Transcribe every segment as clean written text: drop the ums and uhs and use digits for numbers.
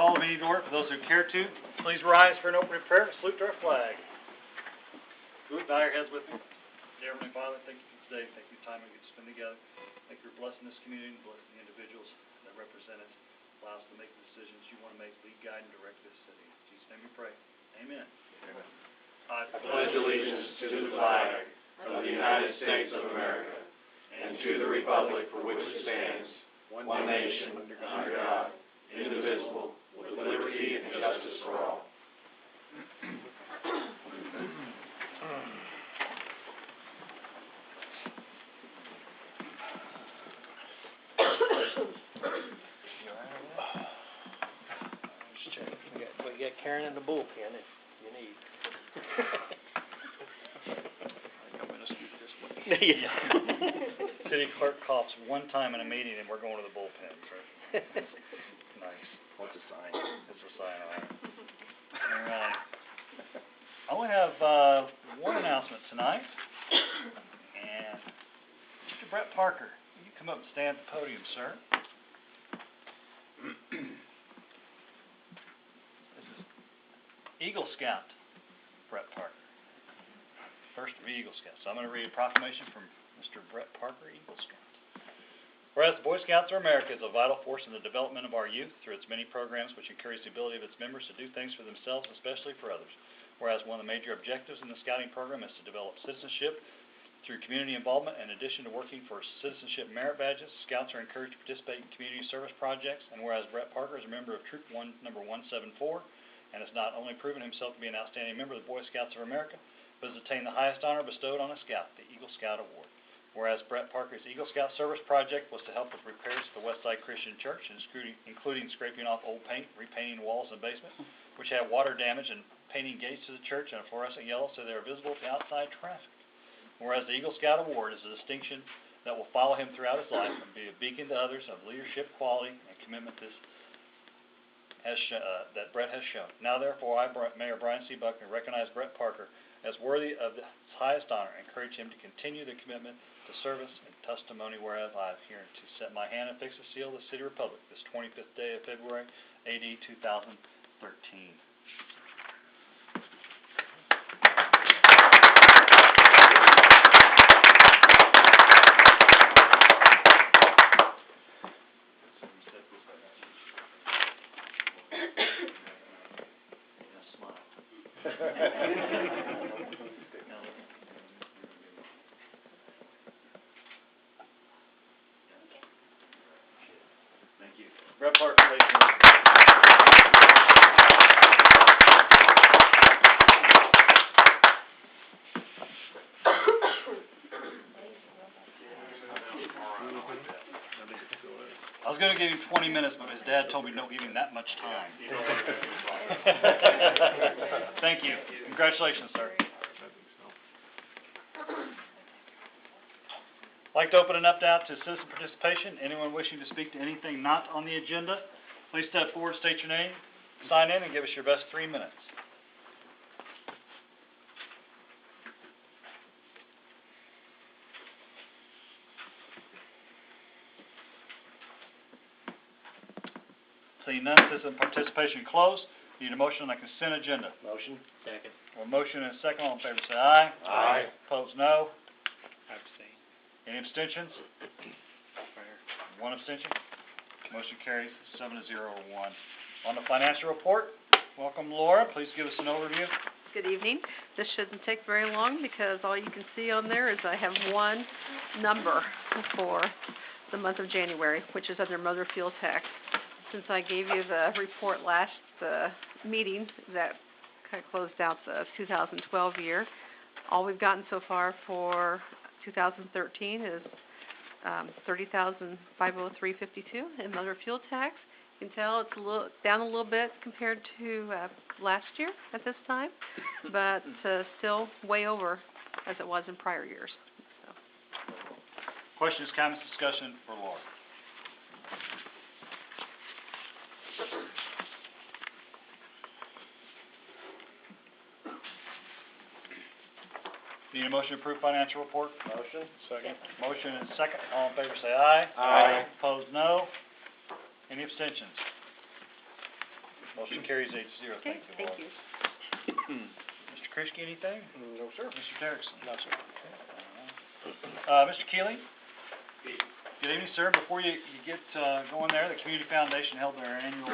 Call the meeting to order. For those who care to, please rise for an opening prayer and salute to our flag. Would bow your heads with me. Dear Heavenly Father, thank you for today. Thank you for the time we get to spend together. Thank you for blessing this community and blessing the individuals that represent it. Allow us to make the decisions you want to make, lead, guide, and direct this city. In Jesus' name we pray. Amen. Amen. I pledge allegiance to the flag of the United States of America and to the republic for which it stands, one nation, under God, indivisible, with liberty and justice for all. We got Karen in the bullpen if you need. I'm going to scoot this way. Yeah. City clerk coughs one time in a meeting and we're going to the bullpen. Right? Nice. What's the sign? It's a sign, all right. All right. I only have one announcement tonight. And Mr. Brett Parker, will you come up and stand at the podium, sir? This is Eagle Scout Brett Parker. First of Eagle Scouts. So I'm going to read a proclamation from Mr. Brett Parker, Eagle Scout. Whereas the Boy Scouts of America is a vital force in the development of our youth through its many programs which encourage the ability of its members to do things for themselves, especially for others. Whereas one of the major objectives in the Scouting program is to develop citizenship through community involvement. In addition to working for citizenship merit badges, Scouts are encouraged to participate in community service projects. And whereas Brett Parker is a member of Troop number 174 and has not only proven himself to be an outstanding member of the Boy Scouts of America, but has attained the highest honor bestowed on a Scout, the Eagle Scout Award. Whereas Brett Parker's Eagle Scout service project was to help with repairs to the Westside Christian Church, including scraping off old paint, repainting walls and basement, which have water damage, and painting gates to the church in a fluorescent yellow so they are visible to outside traffic. Whereas the Eagle Scout Award is a distinction that will follow him throughout his life and be a beacon to others of leadership quality and commitment that Brett has shown. Now, therefore, I, Mayor Brian C. Buckner, recognize Brett Parker as worthy of the highest honor and encourage him to continue the commitment to service and testimony, whereas I have here to set my hand and fix the seal of the City Republic this 25th day of February, AD 2013. Thank you. Brett Parker, ladies and gentlemen. I was going to give him 20 minutes, but his dad told me don't give him that much time. Thank you. Congratulations, sir. I'd like to open it up now to citizen participation. Anyone wishing to speak to anything not on the agenda, please step forward, state your name, sign in, and give us your best 3 minutes. Seeing none, citizen participation closed. Need a motion on the consent agenda. Motion. Second. Well, motion and a second. All in favor say aye. Aye. Opposed, no. Abstain. Any abstentions? One abstention. Motion carries 7-0 to 1. On the financial report, welcome Laura. Please give us an overview. Good evening. This shouldn't take very long because all you can see on there is I have one number for the month of January, which is under motor fuel tax. Since I gave you the report last meeting that kind of closed out the 2012 year, all we've gotten so far for 2013 is $30,503.52 in motor fuel tax. You can tell it's down a little bit compared to last year at this time, but still way over as it was in prior years. So. Questions, comments, discussion for Laura. Need a motion to approve financial report? Motion. Second. Motion and second. All in favor say aye. Aye. Opposed, no. Any abstentions? Motion carries 8-0. Okay, Thank you, Laura. thank you. Mr. Krischke, anything? No, sir. Mr. Derrickson? No, sir. Mr. Keeley? Good evening, sir. Before you get going there, the Community Foundation held their annual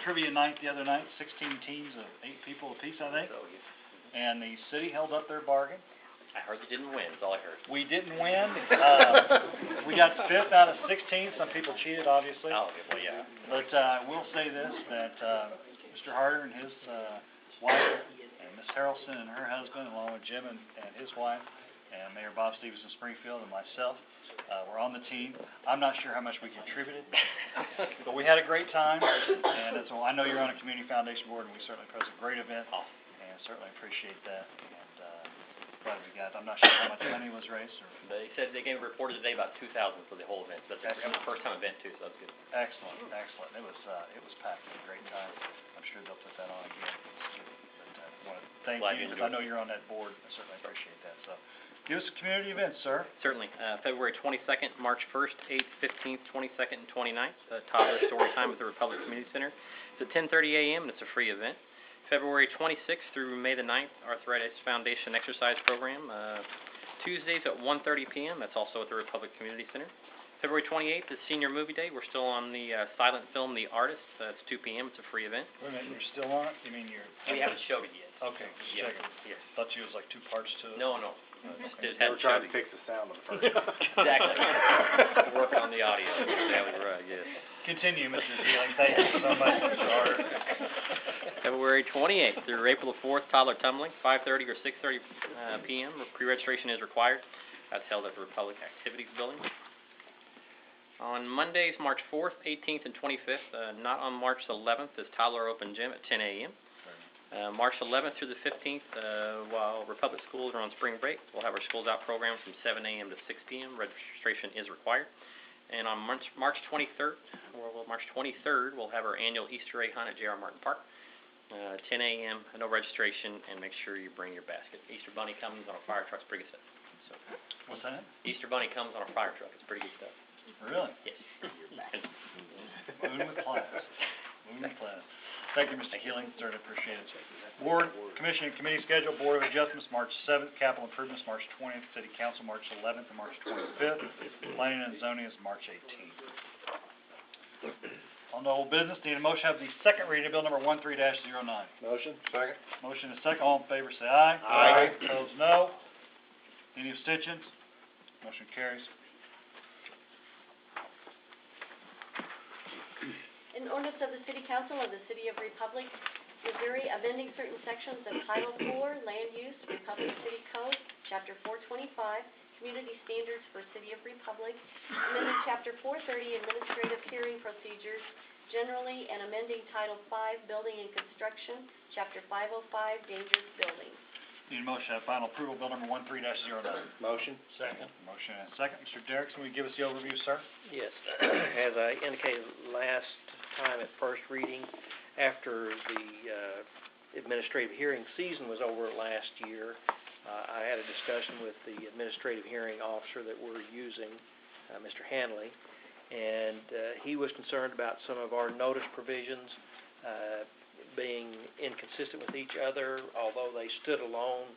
trivia night the other night, 16 teams of 8 people apiece, I think. And the city held up their bargain. I heard you didn't win, that's all I heard. We didn't win. We got 5th out of 16. Some people cheated, obviously. Oh, okay, well, yeah. But I will say this, that Mr. Harder and his wife, and Miss Harrelson and her husband, along with Jim and his wife, and Mayor Bob Stevenson Springfield and myself, were on the team. I'm not sure how much we contributed, but we had a great time. And it's, I know you're on a community foundation board, and we certainly put a great event, and certainly appreciate that. And glad we got. I'm not sure how much money was raised. Or They said they gave reported today about 2,000 for the whole event. So that's a first time event too, so that's good. excellent, excellent. It was packed. It was a great time. I'm sure they'll put that on again. But I want to thank Glad you, you because I enjoyed know you're on that board. I certainly appreciate that. So, give us a community event, sir. Certainly. February 22nd, March 1st, 8th, 15th, 22nd, and 29th. Toddler Story Time at the Republic Community Center. It's at 10:30 a.m. and it's a free event. February 26th through May the 9th, Arthritis Foundation Exercise Program. Tuesdays at 1:30 p.m. That's also at the Republic Community Center. February 28th is Senior Movie Day. We're still on the silent film The Artist. It's 2 p.m. It's a free event. Wait a minute, you're still on it? You mean you're... We haven't showed it yet. Okay, just Yeah. checking. Yes. Thought you was like 2 parts to it. No. Okay. Just haven't showed it yet. the sound on the first Exactly. Work on the audio. Exactly right, yes. Continue, Mr. Keeling. Thank you so much, Mr. Harder. February 28th through April the 4th, toddler tumbling, 5:30 or 6:30 p.m. Pre-registration is required. That's held at the Republic Activities Building. On Mondays, March 4th, 18th, and 25th, not on March 11th, is Toddler Open Gym at 10 a.m. March 11th through the 15th, while Republic schools are on spring break, we'll have our Schools Out program from 7 a.m. to 6 p.m. Registration is required. And on March 23rd, we'll have our annual Easter egg hunt at J.R. Martin Park. 10 a.m., no registration, and make sure you bring your basket. Easter Bunny comes on a fire truck, it's pretty good stuff. So, What's that? Easter Bunny comes on a fire truck, it's pretty good stuff. Really? Yes. Moving with class. Moving with class. Thank you, Mr. Keeling. Certainly appreciate it. Board, Commission, and Committee schedule, Board of Adjustments, March 7th, Capital Improvements, March 20th, City Council, March 11th and March 25th, Planning and Zoning is March 18th. On the old business, need a motion to have the second reading of Bill number 13-09. Motion. Second. Motion is second. All in favor, say aye. Aye. Opposed, no. Any abstentions? Motion carries. An ordinance of the City Council of the City of Republic, Missouri, amending certain sections of Title IV, Land Use, Republic City Code, Chapter 425, Community Standards for City of Republic, amending Chapter 430, Administrative Hearing Procedures, generally, and amending Title V, Building and Construction, Chapter 505, Dangerous Buildings. Need a motion to have final approval, Bill number 13-09. Motion. Second. Motion and second. Mr. Derrickson, will you give us the overview, sir? Yes. As I indicated last time at first reading, after the administrative hearing season was over last year, I had a discussion with the administrative hearing officer that we're using, Mr. Hanley, and he was concerned about some of our notice provisions being inconsistent with each other. Although they stood alone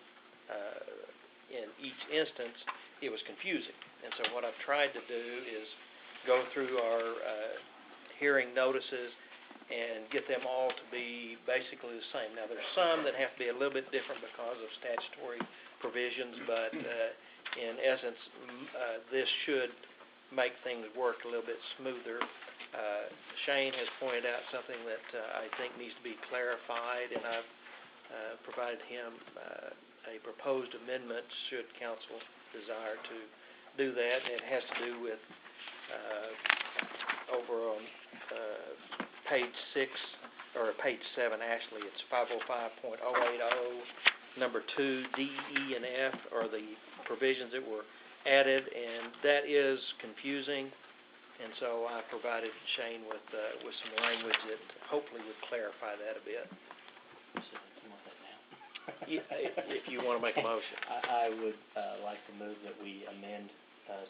in each instance, it was confusing. And so what I've tried to do is go through our hearing notices and get them all to be basically the same. Now, there's some that have to be a little bit different because of statutory provisions, but in essence, this should make things work a little bit smoother. Shane has pointed out something that I think needs to be clarified, and I've provided him a proposed amendment should council desire to do that. And it has to do with over on page 6, or page 7 actually, it's 505.080, number 2, D, E, and F are the provisions that were added, and that is confusing. And so I provided Shane with some language that hopefully would clarify that a bit. If you want to make a motion. I would like to move that we amend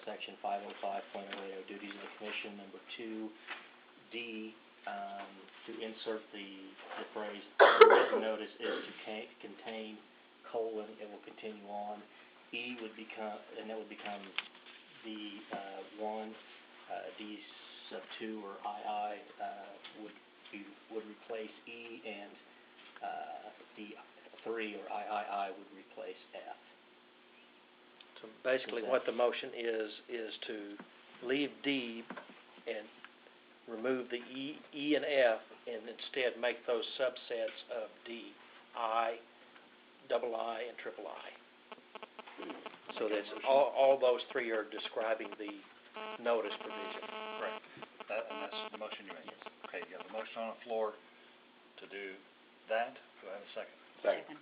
section 505.080, duties of the commission, number 2, D, to insert the phrase, "The written notice is to contain, colon, it will continue on." E would become, and that would become the, one, D sub 2 or II, would replace E, and, D 3 or III would replace F. So basically what the motion is to leave D and remove the E and F, and instead make those subsets of D, I, double I, and triple I. So that's, all those three are describing the notice provision. Right. And that's the motion you made. Okay, you have a motion on the floor to do that. Do I have a second? Second.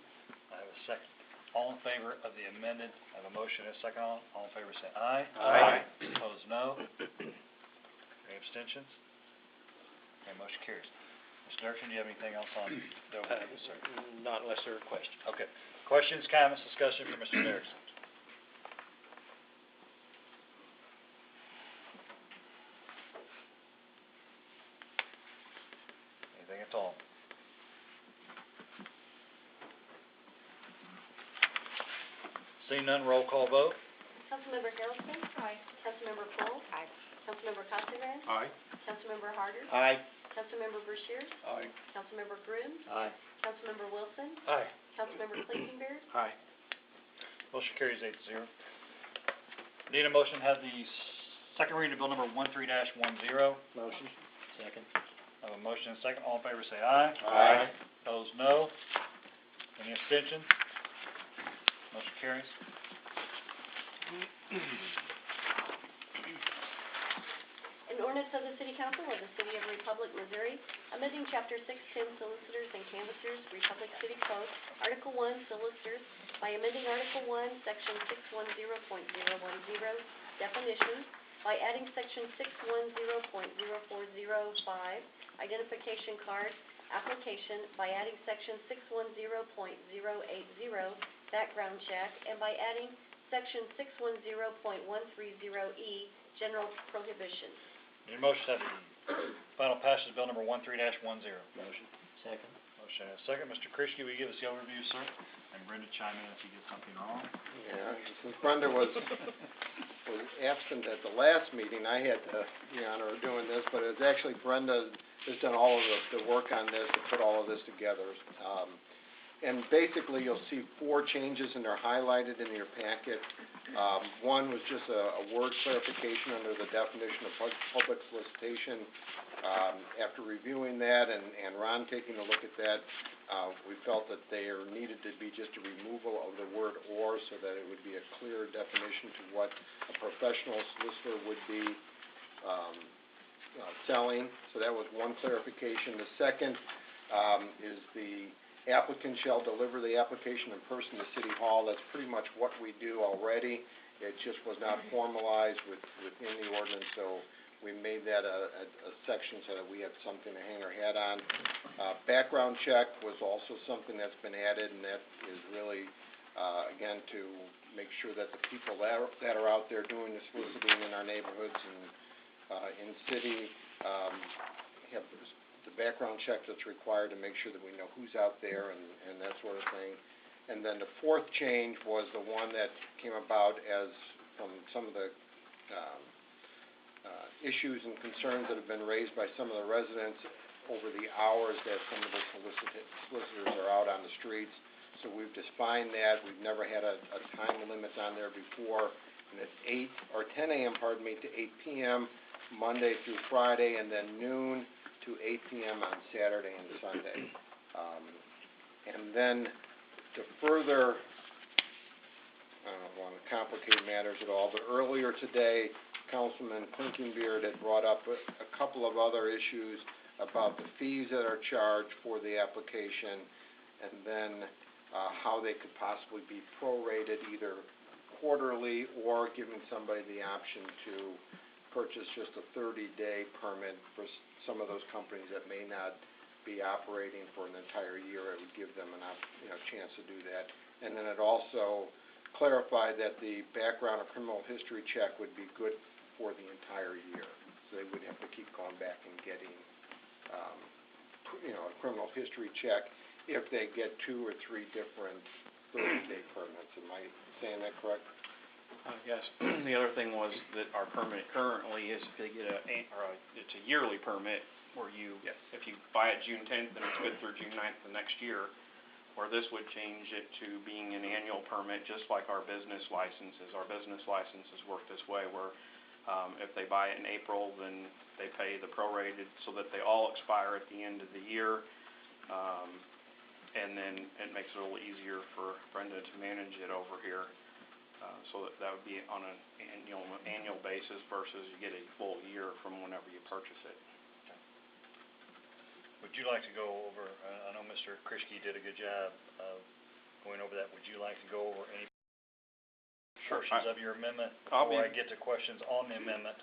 I have a second. All in favor of the amended, I have a motion and a second on it. All in favor say aye. Aye. Opposed, no. Any abstentions? Okay, motion carries. Mr. Dirksen, do you have anything else on the overview, sir? Not unless there are questions. Okay. Questions, comments, discussion for Mr. Dirksen? Anything at all? Seeing none, roll call vote. Councilmember Harrelson? Aye. Councilmember Kroll? Aye. Councilmember Costigan? Aye. Councilmember Harder? Aye. Councilmember Brashears? Aye. Councilmember Grimm? Aye. Councilmember Wilson? Aye. Councilmember Clinkenbeard? Aye. Motion carries 8-0. Need a motion to have the second reading of bill number 13-10. Motion. Second. I have a motion and a second. All in favor say aye. Aye. Opposed, no. Any abstentions? Motion carries. An ordinance of the City Council of the City of Republic, Missouri, amending Chapter 610 Solicitors and Canvassers, Republic City Code, Article 1 Solicitors, by amending Article 1, Section 610.010, definitions, by adding Section 610.0405, identification card, application, by adding Section 610.080, background check, and by adding Section 610.130E, general prohibitions. Need a motion to have the final passage of bill number 13-10. Motion. Second. Motion and a second. Mr. Krischke, will you give us the overview, sir? And Brenda chime in if you get something wrong. Yeah, since Brenda was absent at the last meeting, I had the honor of doing this, but it's actually Brenda has done all of the work on this to put all of this together. And basically, you'll see 4 changes, and they're highlighted in your packet. One was just a word clarification under the definition of public solicitation. After reviewing that and Ron taking a look at that, we felt that there needed to be just a removal of the word "or" so that it would be a clear definition to what a professional solicitor would be selling. So that was one clarification. The second is the applicant shall deliver the application in person to City Hall. That's pretty much what we do already. It just was not formalized within the ordinance, so we made that a section so that we have something to hang our hat on. Background check was also something that's been added, and that is really, again, to make sure that the people that are out there doing the soliciting in our neighborhoods and in city have the background check that's required to make sure that we know who's out there and that sort of thing. And then the fourth change was the one that came about as from some of the issues and concerns that have been raised by some of the residents over the hours that some of the solicitors are out on the streets. So we've defined that. We've never had a time limit on there before, and it's 10 a.m. to 8 p.m. Monday through Friday, and then noon to 8 p.m. on Saturday and Sunday. And then to further, I don't want to complicate matters at all, but earlier today, Councilman Clinkenbeard had brought up a couple of other issues about the fees that are charged for the application, and then how they could possibly be prorated either quarterly or giving somebody the option to purchase just a 30-day permit for some of those companies that may not be operating for an entire year. It would give them a chance to do that. And then it also clarified that the background or criminal history check would be good for the entire year. So they wouldn't have to keep going back and getting a criminal history check if they get 2 or 3 different 30-day permits. Am I saying that correct? Yes. The other thing was that our permit currently is if they get it's a yearly permit where if you buy it June 10th, then it's good through June 9th the next year. Where this would change it to being an annual permit, just like our business licenses. Our business licenses work this way, where if they buy it in April, then they pay the prorated so that they all expire at the end of the year. And then it makes it a little easier for Brenda to manage it over here. So that would be on an annual basis versus you get a full year from whenever you purchase it. Would you like to go over, I know Mr. Krischke did a good job of going over that. Would you like to go over any portions of your amendment before I get to questions on the amendment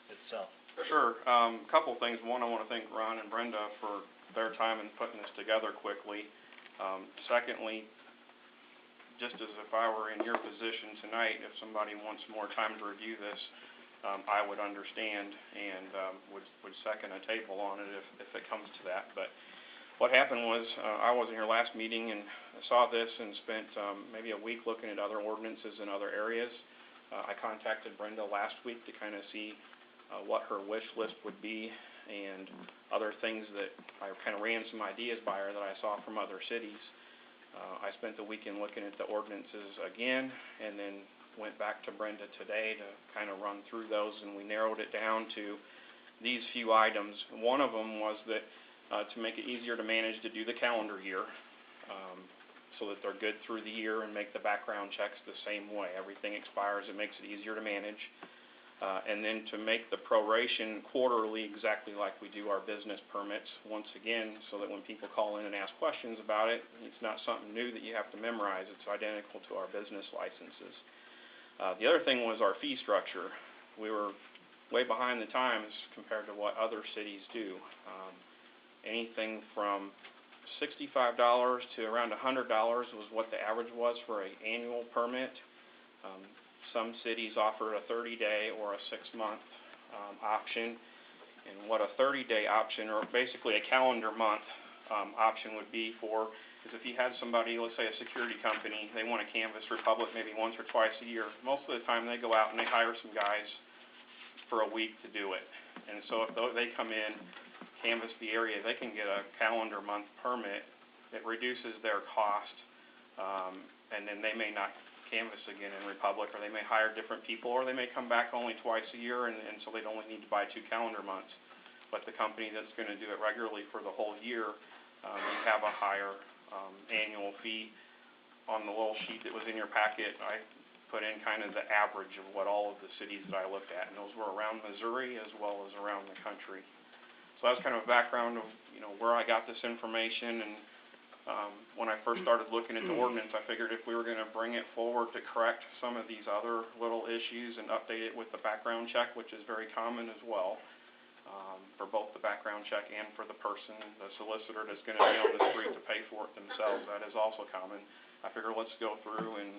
itself? Sure. Couple things. One, I want to thank Ron and Brenda for their time in putting this together quickly. Secondly, just as if I were in your position tonight, if somebody wants more time to review this, I would understand and would second a table on it if it comes to that. But what happened was I wasn't here last meeting and I saw this and spent maybe a week looking at other ordinances in other areas. I contacted Brenda last week to kind of see what her wish list would be and other things that I kind of ran some ideas by her that I saw from other cities. I spent the weekend looking at the ordinances again and then went back to Brenda today to kind of run through those, and we narrowed it down to these few items. One of them was that to make it easier to manage, to do the calendar year so that they're good through the year and make the background checks the same way. Everything expires, it makes it easier to manage. And then to make the proration quarterly exactly like we do our business permits, once again, so that when people call in and ask questions about it, it's not something new that you have to memorize. It's identical to our business licenses. The other thing was our fee structure. We were way behind the times compared to what other cities do. Anything from $65 to around $100 was what the average was for an annual permit. Some cities offer a 30-day or a 6-month option. And what a 30-day option, or basically a calendar month option would be for, is if you had somebody, let's say a security company, they want to canvass Republic maybe once or twice a year. Most of the time they go out and they hire some guys for a week to do it. And so if they come in, canvass the area, they can get a calendar month permit. It reduces their cost, and then they may not canvass again in Republic, or they may hire different people, or they may come back only twice a year, and so they'd only need to buy 2 calendar months. But the company that's going to do it regularly for the whole year would have a higher annual fee. On the little sheet that was in your packet, I put in kind of the average of what all of the cities that I looked at, and those were around Missouri as well as around the country. So that's kind of a background of where I got this information. And when I first started looking at the ordinance, I figured if we were going to bring it forward to correct some of these other little issues and update it with the background check, which is very common as well, for both the background check and for the person, the solicitor that's going to be on the street to pay for it themselves, that is also common. I figured let's go through and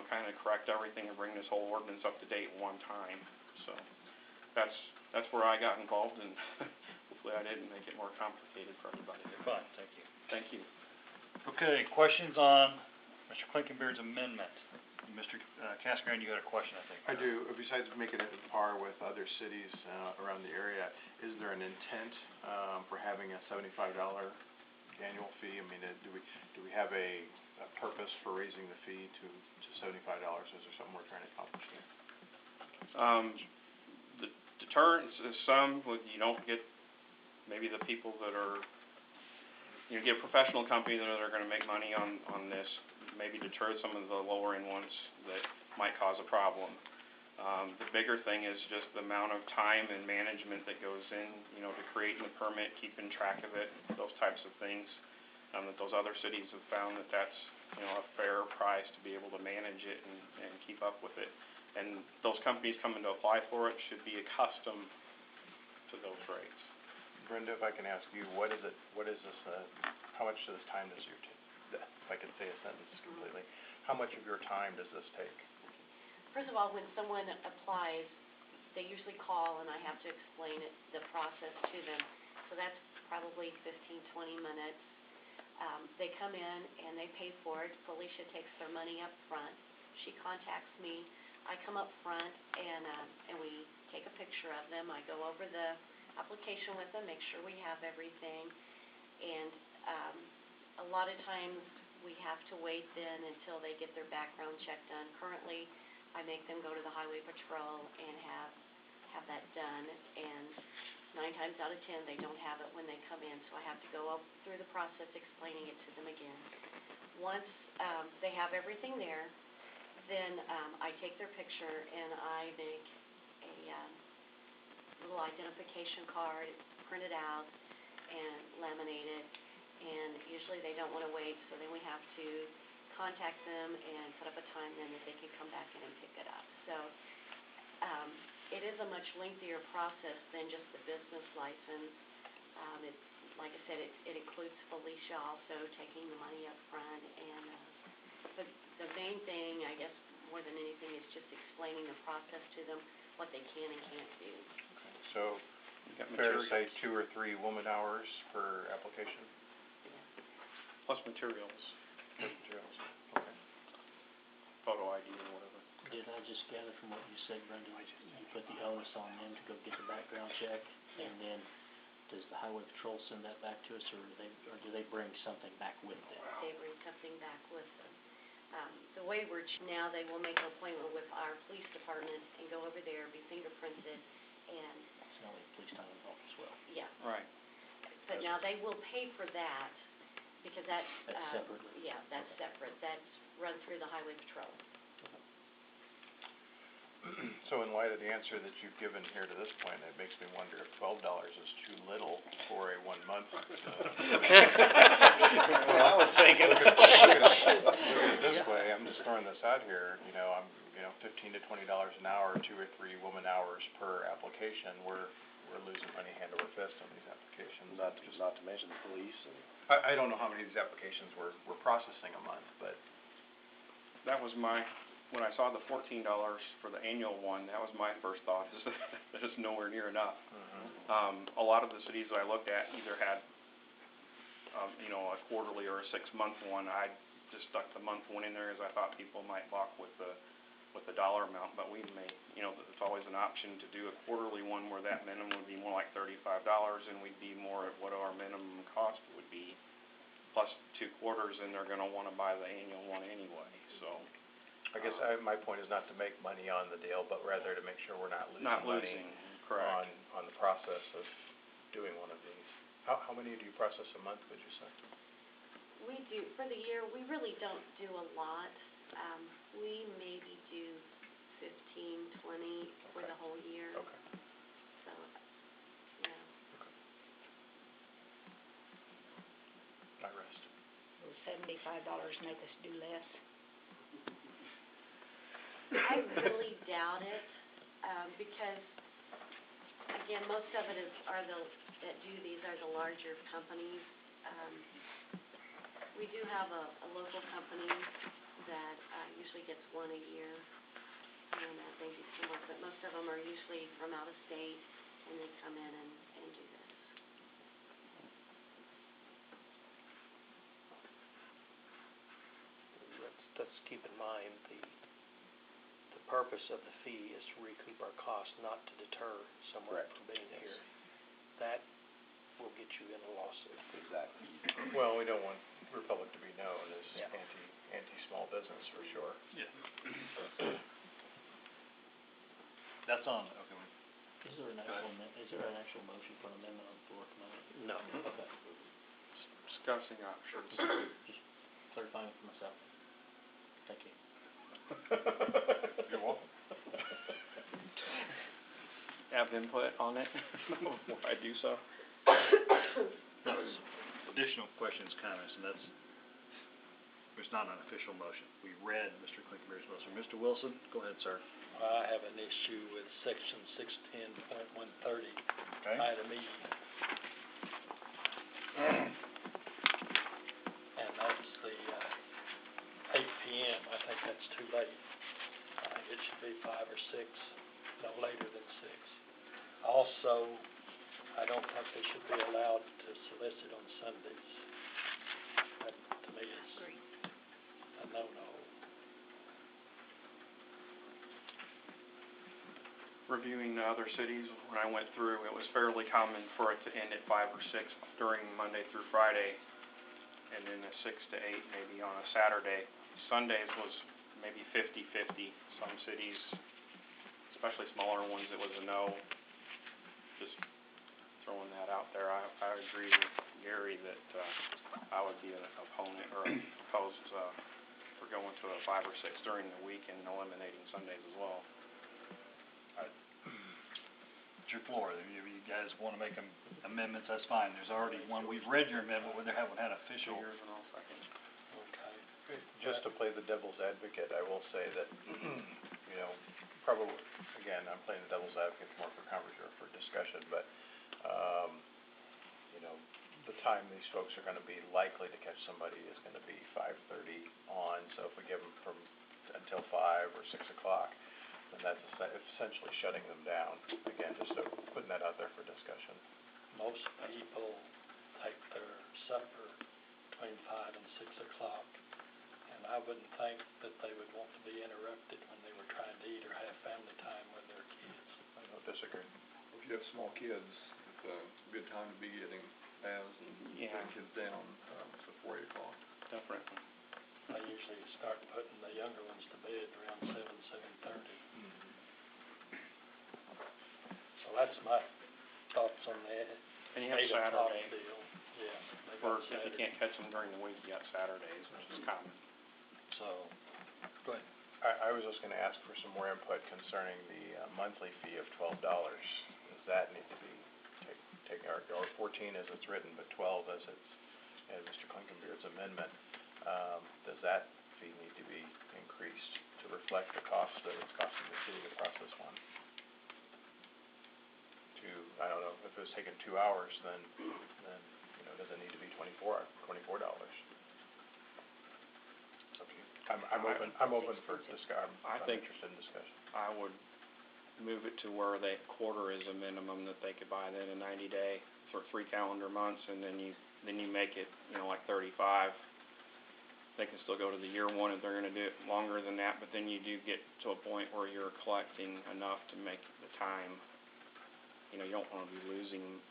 kind of correct everything and bring this whole ordinance up to date one time. So that's where I got involved, and hopefully I didn't make it more complicated for everybody. Fine, thank you. Thank you. Okay, questions on Mr. Clinkenbeard's amendment? Mr. Casgrain, you had a question, I think. I do. Besides making it par with other cities around the area, is there an intent for having a $75 annual fee? I mean, do we have a purpose for raising the fee to $75? Is there something we're trying to accomplish there? The deterrence is some, you don't get maybe the people that are, get a professional company that are going to make money on this, maybe deter some of the lower end ones that might cause a problem. The bigger thing is just the amount of time and management that goes in, to creating the permit, keeping track of it, those types of things. That those other cities have found that that's, a fair price to be able to manage it and keep up with it. And those companies coming to apply for it should be accustomed to those rates. Brenda, if I can ask you, what is this, how much of this time does your if I could say a sentence completely, how much of your time does this take? First of all, when someone applies, they usually call and I have to explain the process to them. So that's probably 15, 20 minutes. They come in and they pay for it. Felicia takes their money up front. She contacts me. I come up front and we take a picture of them. I go over the application with them, make sure we have everything. And a lot of times we have to wait then until they get their background check done. Currently, I make them go to the Highway Patrol and have that done. And 9 times out of 10, they don't have it when they come in, so I have to go up through the process explaining it to them again. Once they have everything there, then I take their picture and I make a little identification card, print it out, and laminate it. And usually they don't want to wait, so then we have to contact them and set up a time then that they can come back in and pick it up. So it is a much lengthier process than just the business license. It, like I said, it includes Felicia also taking the money up front, and the main thing, I guess, more than anything, is just explaining the process to them, what they can and can't do. So, fair to say 2 or 3 woman hours per application? Plus materials, Materials, okay. photo ID or whatever. Did I just gather from what you said, Brenda, you put the onus on them to go get the background check, and then does the Highway Patrol send that back to us, or do they bring something back with them? They bring something back with them. The way we're now, they will make an appointment with our police department and go over there, be fingerprinted, and So the police time involved as well. yeah. Right. But now they will pay for that, because that's Separately? yeah, that's separate. That's run through the Highway Patrol. So in light of the answer that you've given here to this point, it makes me wonder if $12 is too little for a 1 month. Well, I was thinking. Look at it this way, I'm just throwing this out here, I'm, $15 to $20 an hour, 2 or 3 woman hours per application, we're losing money hand over fist on these applications. Not to mention the police and... I don't know how many of these applications we're processing a month, but That was when I saw the $14 for the annual one, that was my first thought, is that it's nowhere near enough. A lot of the cities I looked at either had, a quarterly or a 6-month one. I just stuck the month one in there as I thought people might balk with the dollar amount, but we may, it's always an option to do a quarterly one where that minimum would be more like $35 and we'd be more at what our minimum cost would be, plus 2 quarters, and they're gonna wanna buy the annual one anyway, so. I guess my point is not to make money on the deal, but rather to make sure we're not losing money correct. on the process of doing one of these. How many do you process a month, would you say? We do, for the year, we really don't do a lot. We maybe do 15, 20 for the whole year. Okay. So, yeah. I rest. Will $75 make us do less? I really doubt it, because, again, most of it that do these are the larger companies. We do have a local company that usually gets one a year, and they do some work, but most of them are usually from out of state, and they come in and do this. Let's keep in mind the purpose of the fee is to recoup our costs, not to deter someone from being here. That will get you in a lawsuit. Exactly. Well, we don't want Republic to be known as Yeah. anti-small business, for sure. Yeah. That's on, okay. Is there an actual motion for an amendment on the floor tonight? No. Okay. Discussing options. Just clarifying for myself. Thank you. You're welcome. Have input on it before I do so. That was additional questions, comments, and it's not an official motion. We read Mr. Clinkenberry's motion. Mr. Wilson, go ahead, sir. I have an issue with section 610.130, Okay. item E. And that's the 8 p.m. I think that's too late. I think it should be 5 or 6, no later than 6. Also, I don't think they should be allowed to to solicit on Sundays. That, to me, is a no-no. Reviewing other cities, when I went through, it was fairly common for it to end at 5 or 6 during Monday through Friday, and then a 6 to 8 maybe on a Saturday. Sundays was maybe 50-50. Some cities, especially smaller ones, it was a no. Just throwing that out there. I agree with Gary that I would be an opponent or opposed for going to a 5 or 6 during the week and eliminating Sundays as well. It's your floor. If you guys want to make amendments, that's fine. There's already one. We've read your amendment, but they haven't had official. Okay. Just to play the devil's advocate, I will say that, you know, probably, again, I'm playing the devil's advocate more for conversation or for discussion, but, you know, the time these folks are gonna be likely to catch somebody is gonna be 5:30 on, so if we give them until 5 or 6 o'clock, then that's essentially shutting them down. Again, just putting that out there for discussion. Most people take their supper between 5 and 6 o'clock, and I wouldn't think that they would want to be interrupted when they were trying to eat or have family time with their kids. I don't disagree. If you have small kids, it's a good time to be getting baths and putting kids down before 8 o'clock. Definitely. I usually start putting the younger ones to bed around 7:30. So that's my thoughts on that. And you have 8 o'clock Saturday. deal. Yeah. they Or got if you Saturday. can't catch them during the week, you got Saturdays, which is common. So, go ahead. I was just gonna ask for some more input concerning the monthly fee of $12. Does that need to be taken, or 14 as it's written, but 12 as it's, and Mr. Klinkenbeard's amendment, does that fee need to be increased to reflect the cost that it's costing the city to process one? I don't know, if it was taking 2 hours, then, you know, does it need to be $24? It's up to you. I'm open for discussion. I'm interested in discussion. I would move it to where they quarter is a minimum that they could buy then a 90-day for 3 calendar months, and then you make it, you know, like 35. They can still go to the year one if they're going to do it longer than that, but then you do get to a point where you're collecting enough to make the time. You know, you don't want to be losing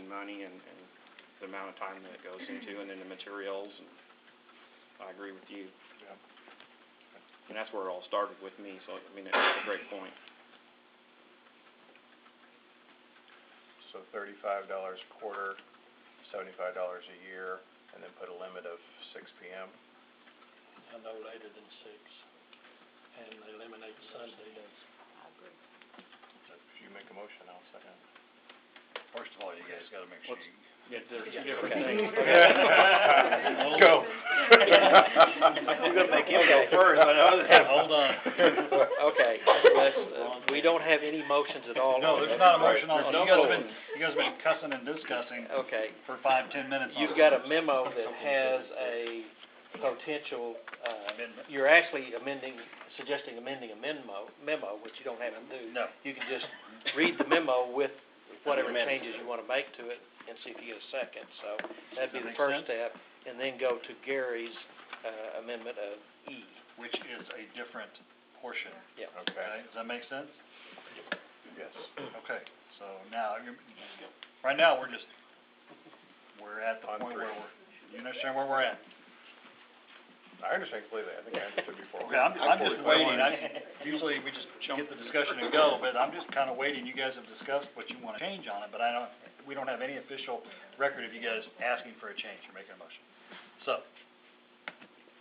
money and the amount of time that it goes into, and then the materials. And I agree with you. Yeah. And that's where it all started with me. So I mean, it's a great point. So $35 a quarter, $75 a year, and then put a limit of 6 p.m. No later than 6, and eliminate Sundays. I agree. If you make a motion, I'll second. First of all, you guys gotta make sure you. Yeah, they're two Yeah, different okay. things. Go. I'm gonna make you go first, I know that. Hold on. Okay, let's, we don't have any motions at all. No, on there's that. not a motion on it. No You guys have motion. been cussing and discussing Okay, for 5-10 minutes on you've it. got a memo that has a potential, Amendment. you're actually suggesting amending a memo, which you don't have to do. No. You can just read the memo with whatever Amendment. changes you want to make to it and see if you get a second. So that'd be Does that the make first sense? step, and then go to Gary's amendment of E. Which is a different portion. Yeah. Okay. Okay, does that make sense? Yes. Okay, so now, right now, we're at the On point where three. you understand where we're at? I understand completely. I think I understood before. Okay, I'm just waiting. Usually we just get the discussion and go, but I'm just kinda waiting. You guys have discussed what you wanna change on it, but we don't have any official record of you guys asking for a change or making a motion. So,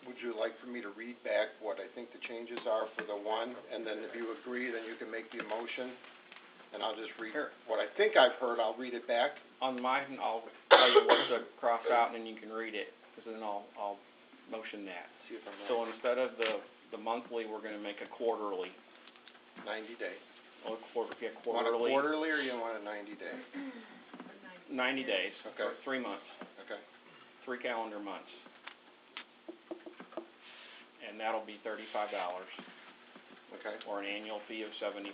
Would you like for me to read back what I think the changes are for the one, and then if you agree, then you can make the motion? And I'll just read what I think I've heard, I'll read it back. On mine, I'll tell you what to cross out, and then you can read it, because then I'll motion that. See if I'm right. So instead of the monthly, we're gonna make a quarterly. 90 days. Or Want a quarterly. quarterly, or you want a 90-day? 90 days, Okay. or 3 months, Okay. 3 calendar months. And that'll be $35, Okay. or an annual fee of $75.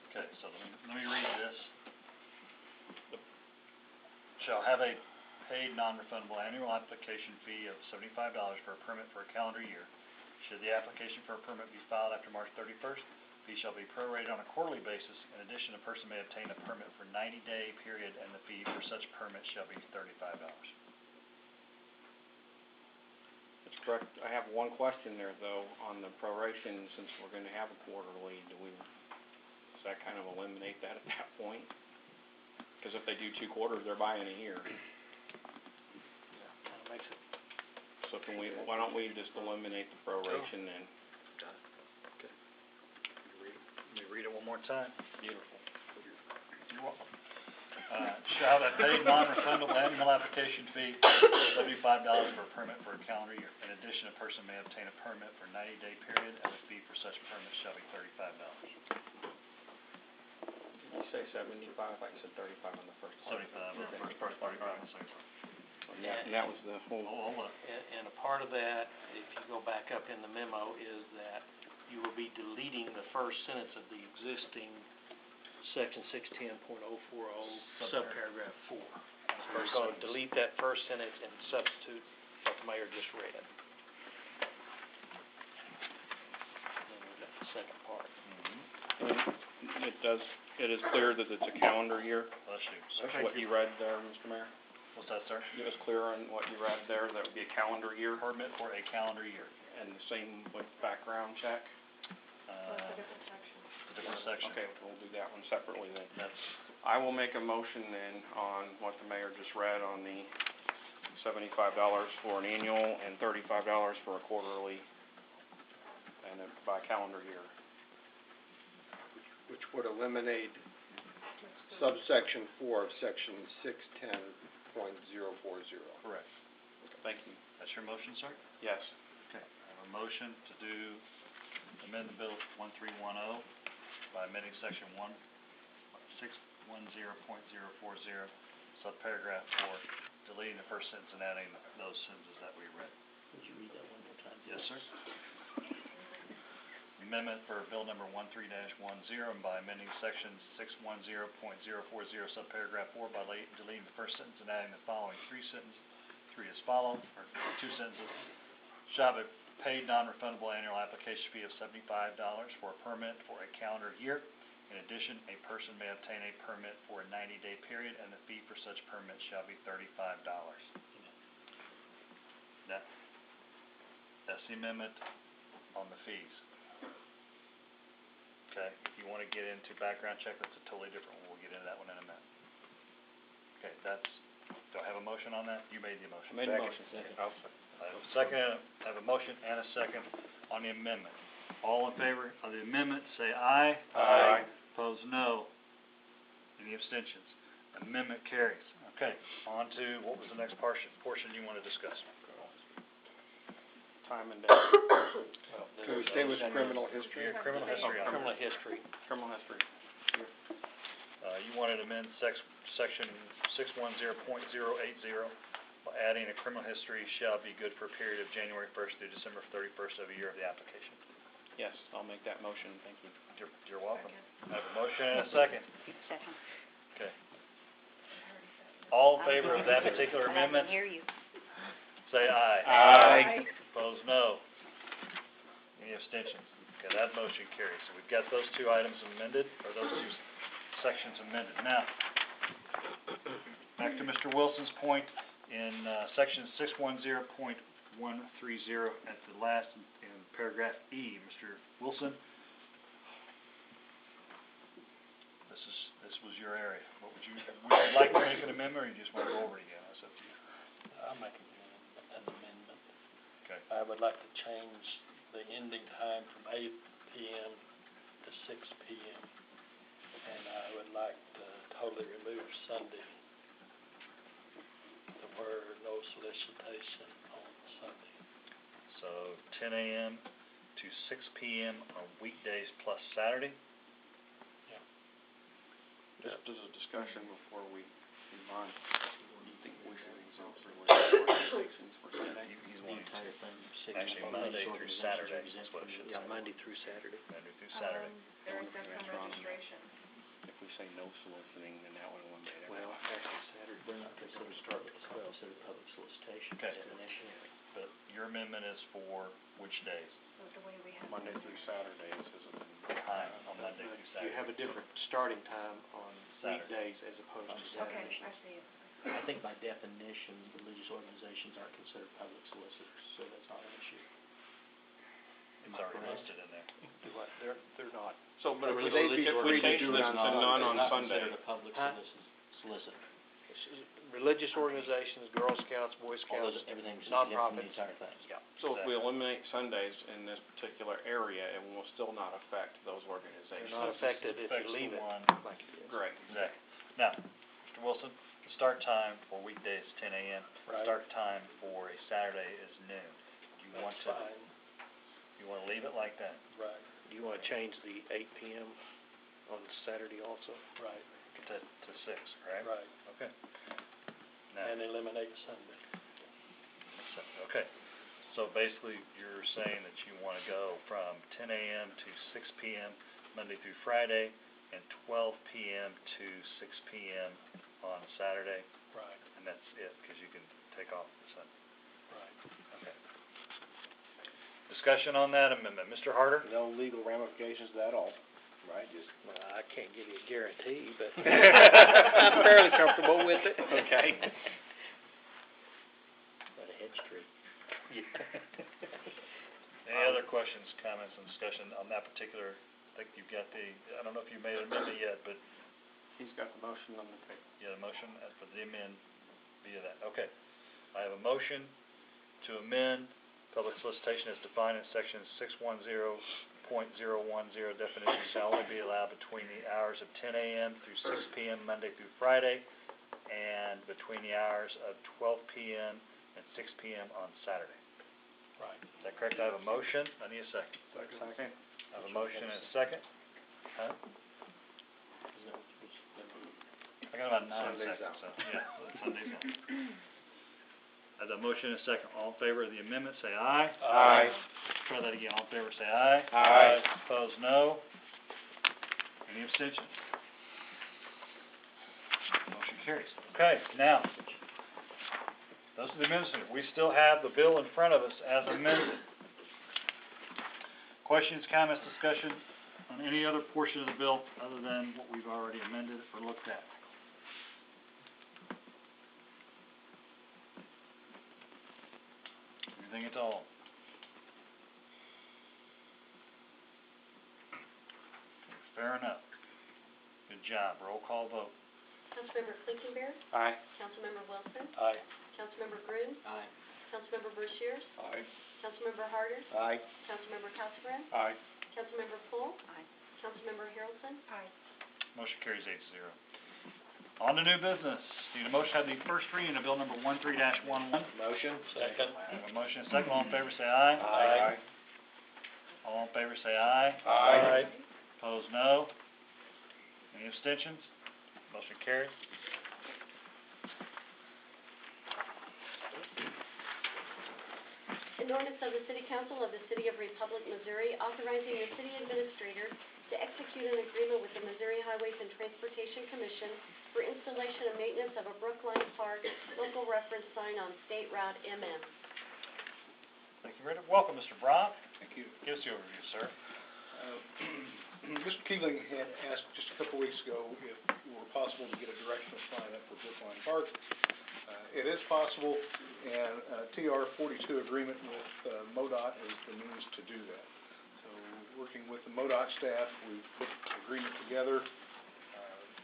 okay, so let me read this. shall have a paid non-refundable annual application fee of $75 for a permit for a calendar year. Should the application for a permit be filed after March 31st, fee shall be prorated on a quarterly basis. In addition, a person may obtain a permit for 90-day period, and the fee for such permit shall be $35. That's correct. I have one question there, though, on the proration, since we're gonna have a quarterly, does that kind of eliminate that at that point? Because if they do 2 quarters, they're buying a year. Kinda makes it, So why don't we just eliminate the proration then? Let me read it one more time. Beautiful. You're welcome. Shall have a paid non-refundable annual application fee, $75 for a permit for a calendar year. In addition, a person may obtain a permit for a 90-day period, and the fee for such permit shall be $35. You say 75, I said 35 on the first part. 75 on the first part, 35 on the second part. And that was the whole. Hold on. and a part of that, if you go back up in the memo, is that you will be deleting the first sentence of the existing section 610.040 subparagraph 4. So we're going to delete that first sentence and substitute what the mayor just read. And then we've got the second part. It is clear that it's a calendar year. Bless you. That's what you read there, Mr. Mayor? What's that, sir? It was clear on what you read there, that would be a calendar year, Permit for a calendar year. and the same with background check? That's a different section. A different section. Okay, we'll do that one separately then. That's, I will make a motion then on what the mayor just read on the $75 for an annual and $35 for a quarterly, and by calendar year. Which would eliminate subsection 4 of section 610.040. correct. Thank you. That's your motion, sir? Yes. Okay. I have a motion to amend the bill 1310 by amending section 610.040, subparagraph 4, deleting the first sentence and adding those sentences that we read. Would you read that one more time? Yes, sir. Amendment for bill number 13-10, and by amending section 610.040, subparagraph 4, by deleting the first sentence and adding the following 3 as follows, or 2 sentences. Shall have a paid non-refundable annual application fee of $75 for a permit for a calendar year. In addition, a person may obtain a permit for a 90-day period, and the fee for such permit shall be $35. That's the amendment on the fees. Okay, if you want to get into background check, that's a totally different one. We'll get into that one in a minute. Okay, do I have a motion on that? You made the motion. I made the motion. I have a second, I have a motion and a second on the amendment. All in favor of the amendment, say aye. Aye. Opposed, no. Any abstentions? Amendment carries. Okay, on to, what was the next portion you want to discuss? Time and date. Can we stay with criminal history? Yeah, criminal history. on Criminal that. history. Criminal history. You wanted to amend section 610.080 by adding a criminal history shall be good for a period of January 1st through December 31st of the year of the application. Yes, I'll make that motion, thank you. You're welcome. I have a motion and a second. Second. Okay. All in favor of that particular I amendment, can hear you. say aye. Aye. Opposed, no. Any abstentions? Okay, that motion carries. So we've got those 2 items amended, or those 2 sections amended. Now, back to Mr. Wilson's point in section 610.130 at the last, in paragraph E. Mr. Wilson, this was your area. What would you like to make an amendment, or you just want to go over it again? That's up to you. I'll make an amendment. Okay. I would like to change the ending time from 8 p.m. to 6 p.m. And I would like to totally remove Sunday, to where no solicitation on Sunday. So 10 a.m. to 6 p.m. on weekdays plus Saturday. Just as a discussion before we move on, do you think we should exempt organizations for Sunday? He's The wanting entire to, thing. actually Monday through Saturday, that's what it should Yeah, say. Monday through Saturday. Monday through Saturday. They're exempt from registration. If we say no soliciting, then that would eliminate it. Well, actually Saturday, we're not considered public solicitation Okay. definition. But your amendment is for which days? The way we have. Monday through Saturdays is a. Time on Monday through Saturday. You have a different starting time on Saturday. weekdays as opposed to Okay, Saturdays. I see it. I think by definition, religious organizations aren't considered public solicitors, so that's not an issue. It's already listed in there. They're not. So, but if we, They'd be if free we to change do this it to on none They're on not Sunday, considered a public Huh? solicitor. Religious organizations, Girl Scouts, Boy All Scouts, those, everything's exempt from the nonprofits. entire thing. Yeah. so if we eliminate Sundays in this particular area, it will still not affect those They're organizations. not affected if Affects you leave the it one. like it is. Great. Exactly. Now, Mr. Wilson, the start time for weekdays, 10 a.m. Right. Start time for a Saturday is noon. Do you want That's to, fine, you want to leave it like that? right, Do you want to change the 8 p.m. on Saturday also? right, To 6, right? right, Okay. Now, and eliminate Sunday. okay. So basically, you're saying that you want to go from 10 a.m. to 6 p.m. Monday through Friday, and 12 p.m. to 6 p.m. on Saturday, Right, and that's it, because you can take off the Sunday. right. Okay. Discussion on that amendment. Mr. Harder? No legal ramifications to that at all, right? Just Well, I can't give you a guarantee, but I'm fairly comfortable with it. Okay. But a hedge tree. Any other questions, comments, and discussion on that particular, I think you've got the, I don't know if you made an amendment yet, but He's got the motion on the table. you had a motion for the amend via that. Okay. I have a motion to amend public solicitation as defined in section 610.010 definitions shall only be allowed between the hours of 10 a.m. through 6 p.m. Monday through Friday, and between the hours of 12 p.m. and 6 p.m. on Saturday. Right. Is that correct? I have a motion. I need a second. Second. I have a motion and a second. Huh? I got about 9 Sunday's seconds, out. so, yeah, Sunday's out. I have a motion and a second. All in favor of the amendment, say aye. Aye. Try that again. All in favor, say aye. Aye. Opposed, no. Any abstentions? Motion carries. Okay, now, those are the amendments. We still have the bill in front of us as amended. Questions, comments, discussion on any other portion of the bill other than what we've already amended or looked at? Anything at all? Fair enough. Good job. Roll call vote. Councilmember Clinkenbeard, Aye. Councilmember Wilson, Aye. Councilmember Gruen, Aye. Councilmember Brashears, Aye. Councilmember Harder, Aye. Councilmember Casabran, Aye. Councilmember Poole, Aye. Councilmember Harrelson, Aye. Motion carries 8-0. On to new business. Need a motion to have the first reading of bill number 13-11. Motion? Second. I have a motion and a second. All in favor, say aye. Aye. All in favor, say aye. Aye. Opposed, no. Any abstentions? Motion carries. An ordinance of the City Council of the City of Republic, Missouri, authorizing the city administrator to execute an agreement with the Missouri Highways and Transportation Commission for installation and maintenance of a Brookline Park local reference sign on State Route MM. Thank you, Rita. Welcome, Mr. Brock. Thank you. Give us the overview, sir. Mr. Keeling had asked just a couple weeks ago if it were possible to get a directional sign up for Brookline Park. It is possible, and TR 42 agreement with MoDOT is the means to do that. So, working with the MoDOT staff, we've put an agreement together.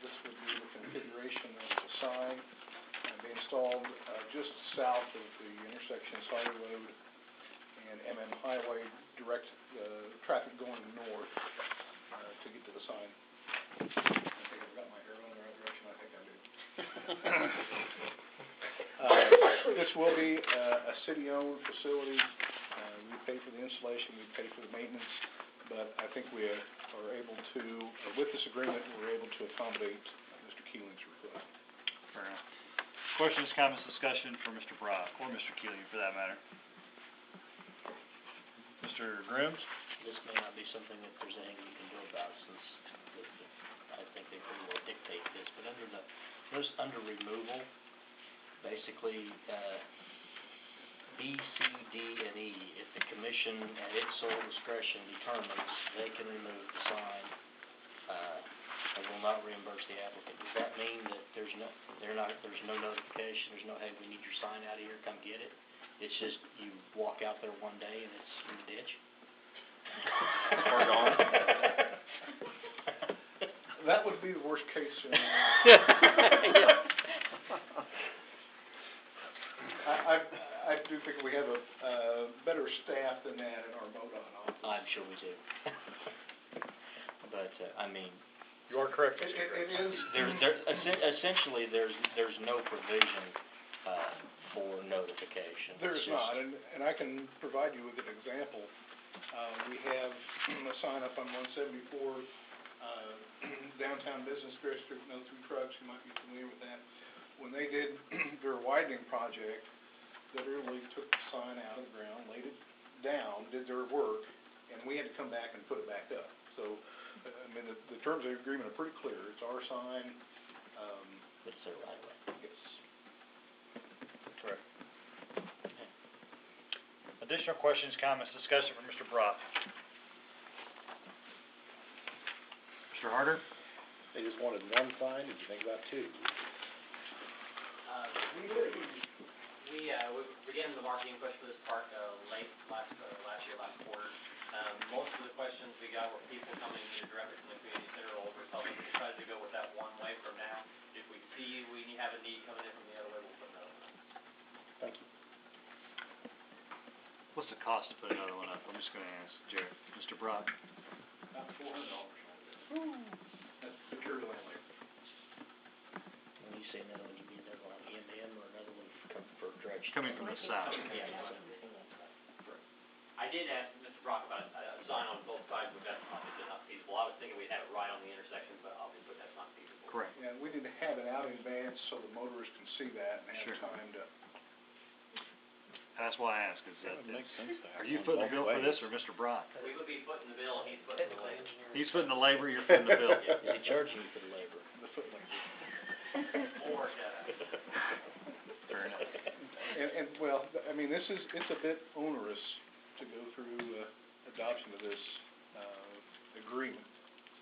This would be the configuration of the sign, be installed just south of the intersection of Sawyer Road and MM Highway, direct traffic going north to get to the sign. I think I've got my arrow in the right direction. I think I do. This will be a city-owned facility. We pay for the installation, we pay for the maintenance, but I think we are able to, with this agreement, we're able to accommodate Mr. Keeling's request. Fair enough. Questions, comments, discussion for Mr. Brock, or Mr. Keeling for that matter? Mr. Grooms? This may not be something that there's anything you can do about since I I think they pretty well dictate this, but under removal, basically, B, C, D, and E, if the commission at its sole discretion determines they can remove the sign, and will not reimburse the applicant. Does that mean that there's no notification, there's no, hey, we need your sign out of here, come get it? It's just you walk out there one day and it's in the ditch? Or gone. That would be the worst case scenario. I do think we have a better staff than that in our MoDOT office. I'm sure we do. But, I mean, You are correct, It Mr. Graves. is, essentially, there's no provision, for notification. there's It's just- not, and I can provide you with an example. We have a sign up on 174, downtown business district, no through trucks, you might be familiar with that. When they did their widening project, they literally took the sign out of the ground, laid it down, did their work, and we had to come back and put it back up. So, I mean, the terms of the agreement are pretty clear. It's our sign. It's their right of way. Yes. Correct. Additional questions, comments, discussion from Mr. Brock? Mr. Harder? They just wanted one sign, did you think about two? We began the marketing push for this park late last year, last quarter. Most of the questions we got were people coming either directly from the community center or over Republic. We decided to go with that one way from now. If we see we have a need coming in from the other way, we'll put another one up. Thank you. What's the cost to put another one up? I'm just gonna ask Jared. Mr. Brock? About $400. That's material and labor. When you say another one, you mean another one on M or another one coming for direction? Coming from the south. Yeah. I did ask Mr. Brock about a sign on both sides, but that's obviously not feasible. I was thinking we'd have it right on the intersection, but obviously that's not feasible. Correct. Yeah, we need to have it out in advance so the motorists can see that and Sure. have time to. That's why I ask, is that, Makes sense to are have you one footing the both bill for ways. this, or Mr. Brock? We would be footing the bill, he's footing the labor. He's footing the labor, you're footing the bill. Is he charging you for the labor? The foot labor. Or, shut up. Fair enough. And, well, I mean, it's a bit onerous to go through, adoption of this, agreement.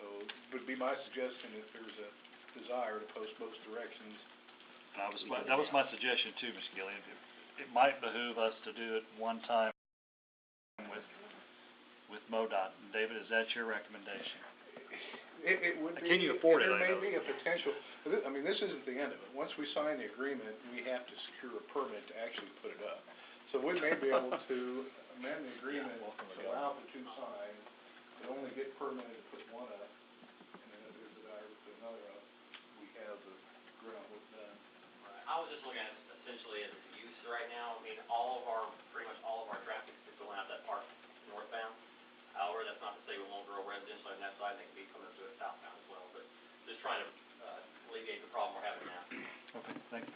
So, would be my suggestion if there's a desire to post both directions. That was my suggestion too, Ms. Gillian. It might behoove us to do it one time with MoDOT. David, is that your recommendation? It would be. Can you afford it, There I may know? be a potential, I mean, this isn't the end of it. Once we sign the agreement, we have to secure a permit to actually put it up. So we may be able to amend the agreement to allow the two signs, but only get permitted to put one up, and then if there's a desire to put another up, we have the groundwork done. I was just looking at it essentially as its use right now. I mean, pretty much all of our traffic is going out that park northbound. However, that's not to say we won't grow residential on that side, they can be coming to it southbound as well, but just trying to alleviate the problem we're having now. Okay, thank you.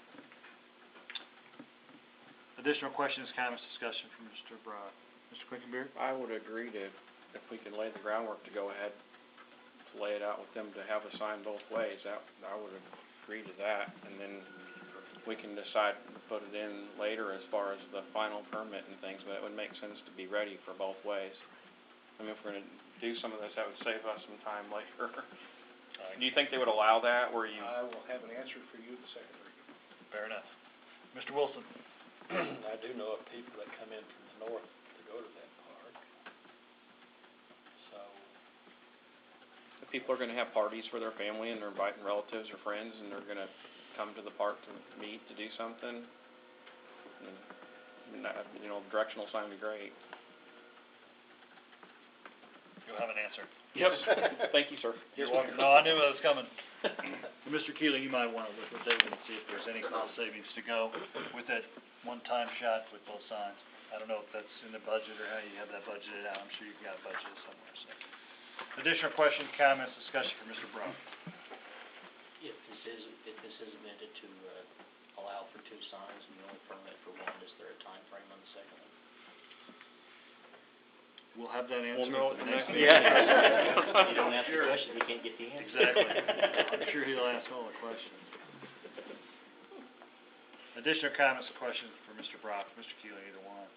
Additional questions, comments, discussion from Mr. Brock? Mr. Quickenbeard? I would agree to, if we can lay the groundwork to go ahead, to lay it out with them to have a sign both ways, I would agree to that, and then we can decide to put it in later as far as the final permit and things, but it would make sense to be ready for both ways. I mean, if we're gonna do some of this, that would save us some time later. Do you think they would allow that, where you? I will have an answer for you at the second reading. Fair enough. Mr. Wilson? I do know of people that come in from the north to go to that park. So, The people are gonna have parties for their family, and they're inviting relatives or friends, and they're gonna come to the park to meet, to do something. And that, directional sign would be great. You'll have an answer. Yep. Thank you, sir. You're welcome. No, I knew it was coming. Mr. Keeling, you might want to look with David and see if there's any cost savings to go with that one-time shot with both signs. I don't know if that's in the budget or how you have that budgeted out. I'm sure you've got a budget somewhere, so. Additional questions, comments, discussion from Mr. Brown? If this is amended to, allow for two signs and you only permit for one, is there a time frame on the second one? We'll have that answer know at the at the next next meeting. If you don't ask the question, you can't get the answer. Exactly. I'm sure he'll ask all the questions. Additional comments or questions for Mr. Brock, Mr. Keeling, either one?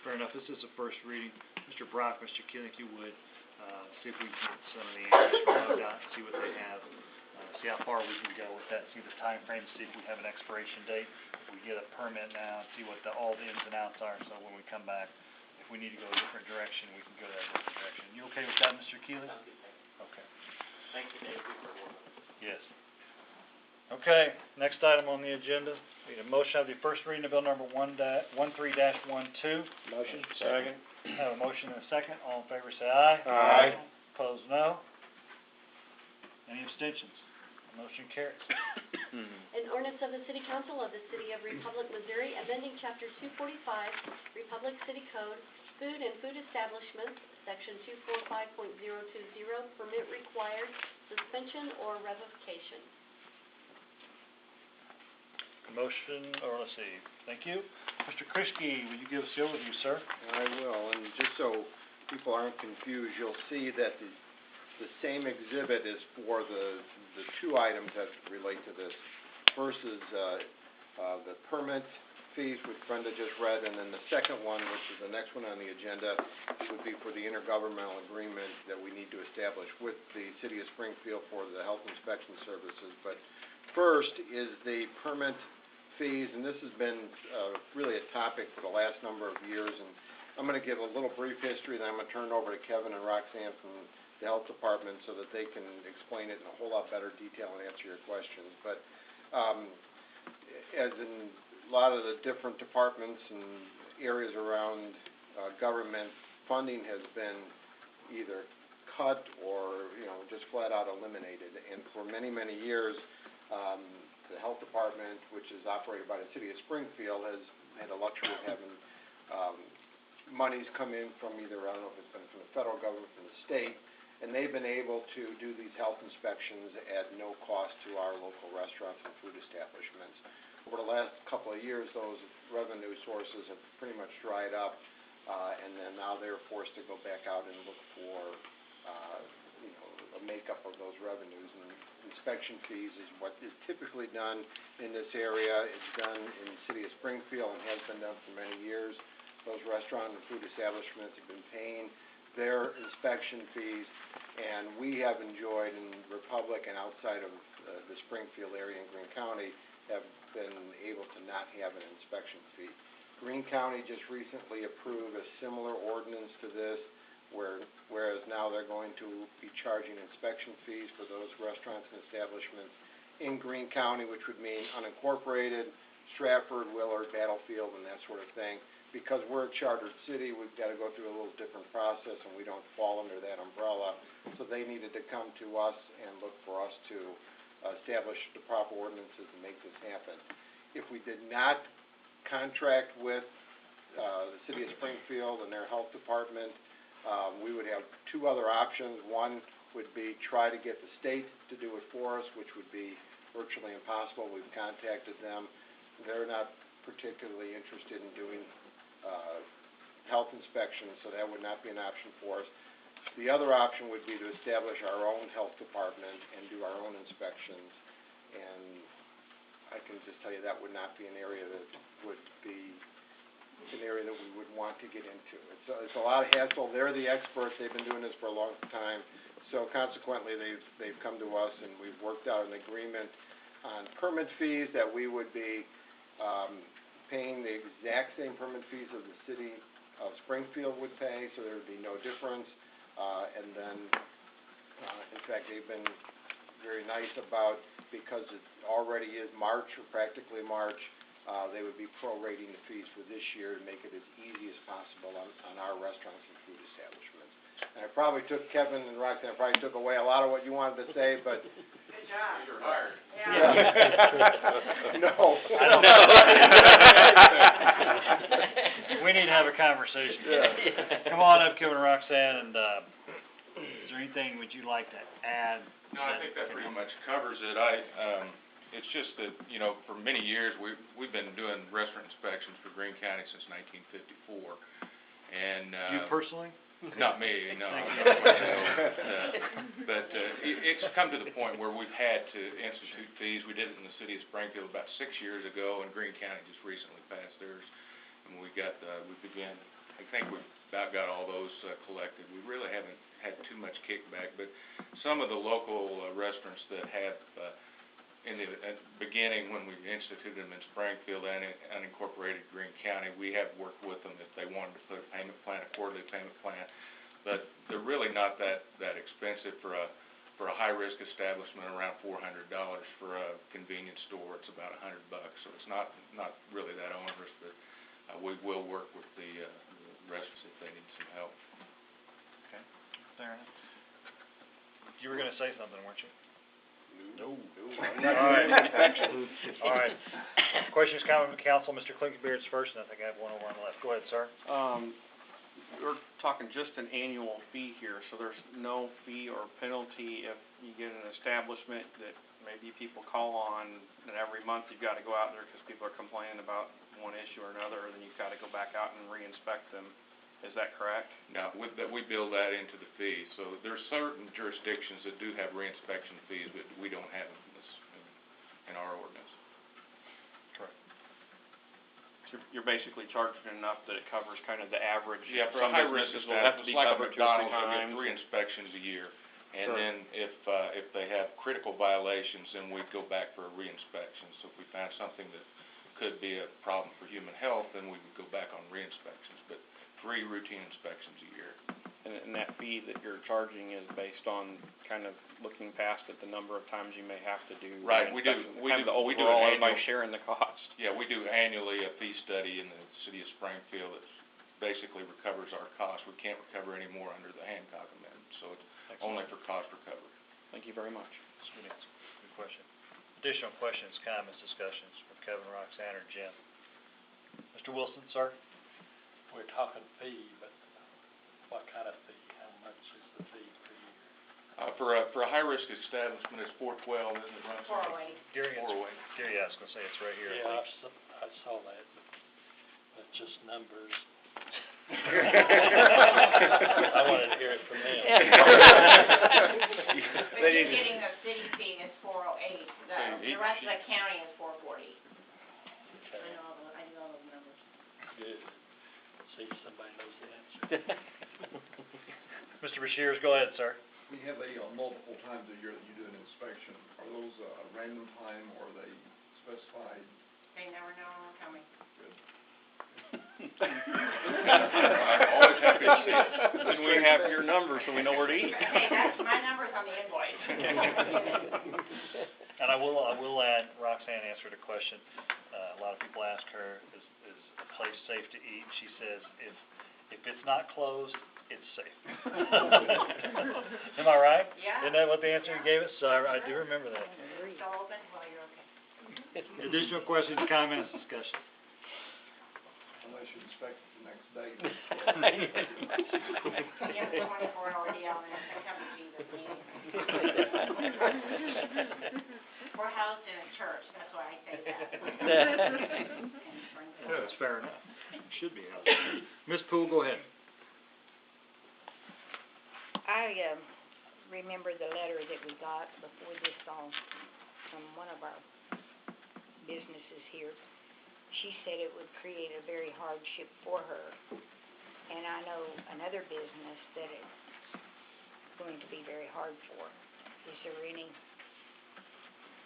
Fair enough, this is the first reading. Mr. Brock, Mr. Keeling, if you would, see if we can get some of the answers from MoDOT, see what they have, see how far we can go with that, see the time frame, see if we have an expiration date. If we get a permit now, see what all the ins and outs are, so when we come back, if we need to go a different direction, we can go that different direction. You okay with that, Mr. Keeling? Okay. Thank you, Dave. Yes. Okay, next item on the agenda, we need a motion of the first reading of bill number 13-12. Motion? Second. Have a motion and a second, all in favor say aye. Aye. Opposed, no. Any abstentions? Motion carries. An ordinance of the City Council of the City of Republic, Missouri, amending Chapter 245, Republic City Code, Food and Food Establishments, Section 245.020, permit required, suspension or revocation. Motion, or let's see, thank you. Mr. Krischke, will you give us the overview, sir? I will, and just so people aren't confused, you'll see that the same exhibit is for the two items that relate to this. First is the permit fees, which Brenda just read, and then the second one, which is the next one on the agenda, would be for the intergovernmental agreement that we need to establish with the City of Springfield for the health inspection services. But first is the permit fees, and this has been really a topic for the last number of years, and I'm going to give a little brief history, then I'm going to turn it over to Kevin and Roxanne from the Health Department so that they can explain it in a whole lot better detail and answer your questions. But as in a lot of the different departments and areas around government, funding has been either cut or, just flat out eliminated. And for many, many years, the Health Department, which is operated by the City of Springfield, has had the luxury of having monies come in from either, I don't know if it's been from the federal government, from the state, and they've been able to do these health inspections at no cost to our local restaurants and food establishments. Over the last couple of years, those revenue sources have pretty much dried up, and then now they're forced to go back out and look for a makeup of those revenues. And inspection fees is what is typically done in this area. It's done in the City of Springfield and has been done for many years. Those restaurant and food establishments have been paying their inspection fees, and we have enjoyed in Republic and outside of the Springfield area in Greene County have been able to not have an inspection fee. Greene County just recently approved a similar ordinance to this, whereas now they're going to be charging inspection fees for those restaurants and establishments in Greene County, which would mean unincorporated, Stratford, Willard, Battlefield, and that sort of thing. Because we're a chartered city, we've got to go through a little different process, and we don't fall under that umbrella. So they needed to come to us and look for us to establish the proper ordinances to make this happen. If we did not contract with the City of Springfield and their health department, we would have two other options. One would be try to get the state to do it for us, which would be virtually impossible. We've contacted them. They're not particularly interested in doing health inspections, so that would not be an option for us. The other option would be to establish our own health department and do our own inspections, and I can just tell you that would not be an area that would be an area that we would want to get into. It's a lot of hassle. They're the experts. They've been doing this for a long time, so consequently they've come to us, and we've worked out an agreement on permit fees that we would be paying the exact same permit fees as the City of Springfield would pay, so there would be no difference. And then, in fact, they've been very nice about, because it already is March, or practically March, they would be prorating the fees for this year to make it as easy as possible on our restaurants and food establishments. And I probably took, Kevin and Roxanne, I probably took away a lot of what you wanted to say, but... Good job. You're hired. No. I don't know. We need to have a conversation. Yeah. Come on up, Kevin and Roxanne, and is there anything would you like to add? No, I think that pretty much covers it. It's just that, you know, for many years, we've been doing restaurant inspections for Greene County since 1954, and, You personally? not me, no. But it's come to the point where we've had to institute fees. We did it in the city of Springfield about 6 years ago, and Greene County just recently passed theirs. And we began, I think we've about got all those collected. We really haven't had too much kickback, but some of the local restaurants that have, at the beginning when we instituted them in Springfield and unincorporated Greene County, we have worked with them if they wanted to put a payment plan, a quarterly payment plan. But they're really not that expensive for a high-risk establishment, around $400. For a convenience store, it's about $100. So it's not really that onerous, but we will work with the restaurants if they need some help. Okay, fair enough. You were gonna say something, weren't you? No. All right. All right. Questions, comments from council? Mr. Clinkenbeard's first, and I think I have one over on the left. Go ahead, sir. We're talking just an annual fee here, so there's no fee or penalty if you get an establishment that maybe people call on, and every month you've got to go out there because people are complaining about one issue or another, and then you've got to go back out and re-inspect them. Is that correct? No, we build that into the fee. So there's certain jurisdictions that do have reinspection fees, but we don't have them in our ordinance. Correct. So you're basically charging enough that it covers kind of the average. Yeah, for a Some high-risk businesses will have to establishment, be like a covered 2 or 3 McDonald's, they times. get 3 inspections a year. And Sure. then if they have critical violations, then we'd go back for a reinspection. So if we found something that could be a problem for human health, then we would go back on re-inspections. But 3 routine inspections a year. And that fee that you're charging is based on kind of looking past at the number of times you may have to do. Right, we do Kind of the an overall, everybody annual- sharing the cost. Yeah, we do annually a fee study in the city of Springfield that basically recovers our costs. We can't recover any more under the Hancock Amendment, so it's only for cost recovery. Thank you very much. That's a good answer. Good question. Additional questions, comments, discussions from Kevin, Roxanne, or Jim? Mr. Wilson, sir? We're talking fee, but what kind of fee? How much is the fee per year? For a high-risk establishment, it's $412, isn't it, Roxanne? Gary, it's, 408. Gary, I was gonna say it's right here. Yeah, I saw that, but that's just numbers. I wanted to hear it from them. But you're getting the city fee is $408, the rest of the county is $440. Okay, I know all those numbers. good. See, somebody knows the answer. Mr. Bashirs, go ahead, sir. We have multiple times a year that you do an inspection. Are those a random time, or are they specified? They never know when we're coming. I'm always happy to see it. Then we have your number so we know where to eat. Hey, that's my number's on the invoice. And I will add, Roxanne answered a question. A lot of people ask her, is a place safe to eat? She says, if it's not closed, it's safe. Am I right? Yeah. Isn't that what the answer you gave us? So I do remember that. Still open? Well, you're okay. Additional questions, comments, discussion? Unless you inspect it the next day. Yeah, 24-hour deal, and I come to Jesus meeting. We're housed in a church, that's why I say that. That's fair enough. Should be out. Ms. Poole, go ahead. I remember the letter that we got before this all from one of our businesses here. She said it would create a very hardship for her. And I know another business that it's going to be very hard for. Is there any,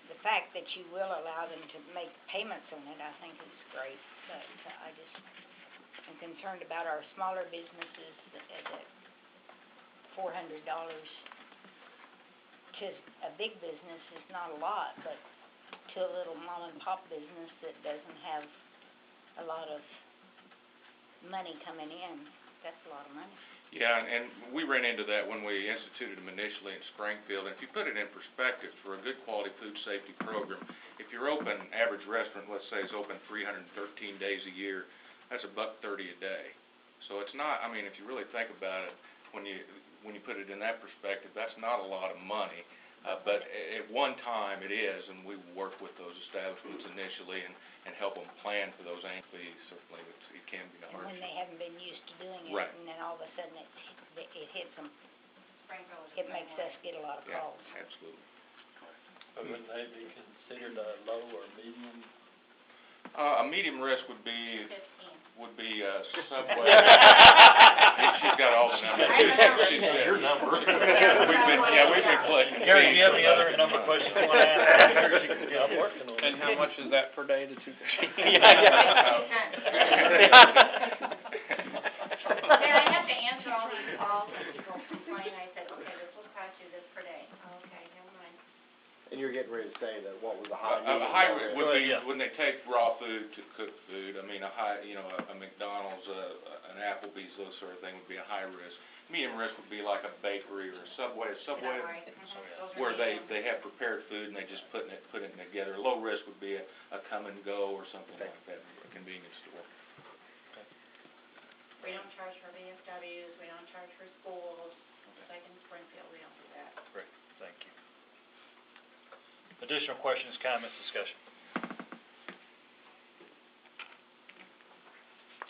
the fact that you will allow them to make payments on it, I think is great. But I'm concerned about our smaller businesses that $400 to a big business is not a lot, but to a little mom and pop business that doesn't have a lot of money coming in, that's a lot of money. Yeah, and we ran into that when we instituted them initially in Springfield. And if you put it in perspective, for a good quality food safety program, if you're open, average restaurant, let's say, is open 313 days a year, that's $1.30 a day. So it's not, I mean, if you really think about it, when you put it in that perspective, that's not a lot of money. But at one time it is, and we work with those establishments initially and help them plan for those annual fees. Certainly, it can be a And when hardship. they haven't been used to doing it, Right. and then all of a sudden it hits them, it makes us get a lot of Yeah, calls. absolutely. But wouldn't they be considered a low or medium? A medium risk would be Subway. She's got all the numbers. She's got your number. We've been collecting. Gary, do you have any other number questions you wanna ask? I'm sure she can I'm working on it. And how much is that per day, the two? Yeah. And I have to answer all these calls when people complain. I said, okay, this will cost you this per day. Okay, never mind. And you're getting ready to say that what was a A high, high medium, would be, yeah. when they take raw food to cook food, I mean, a high, a McDonald's, an Applebee's, those sort of thing would be a high risk. Medium risk would be like a bakery or a Subway, Those are where medium. they have prepared food and they just put it together. Low risk would be a come and go or something like that, a convenience store. We don't charge for VFWs, we don't charge for schools, like in Springfield, we don't do that. Great, thank you. Additional questions, comments, discussion?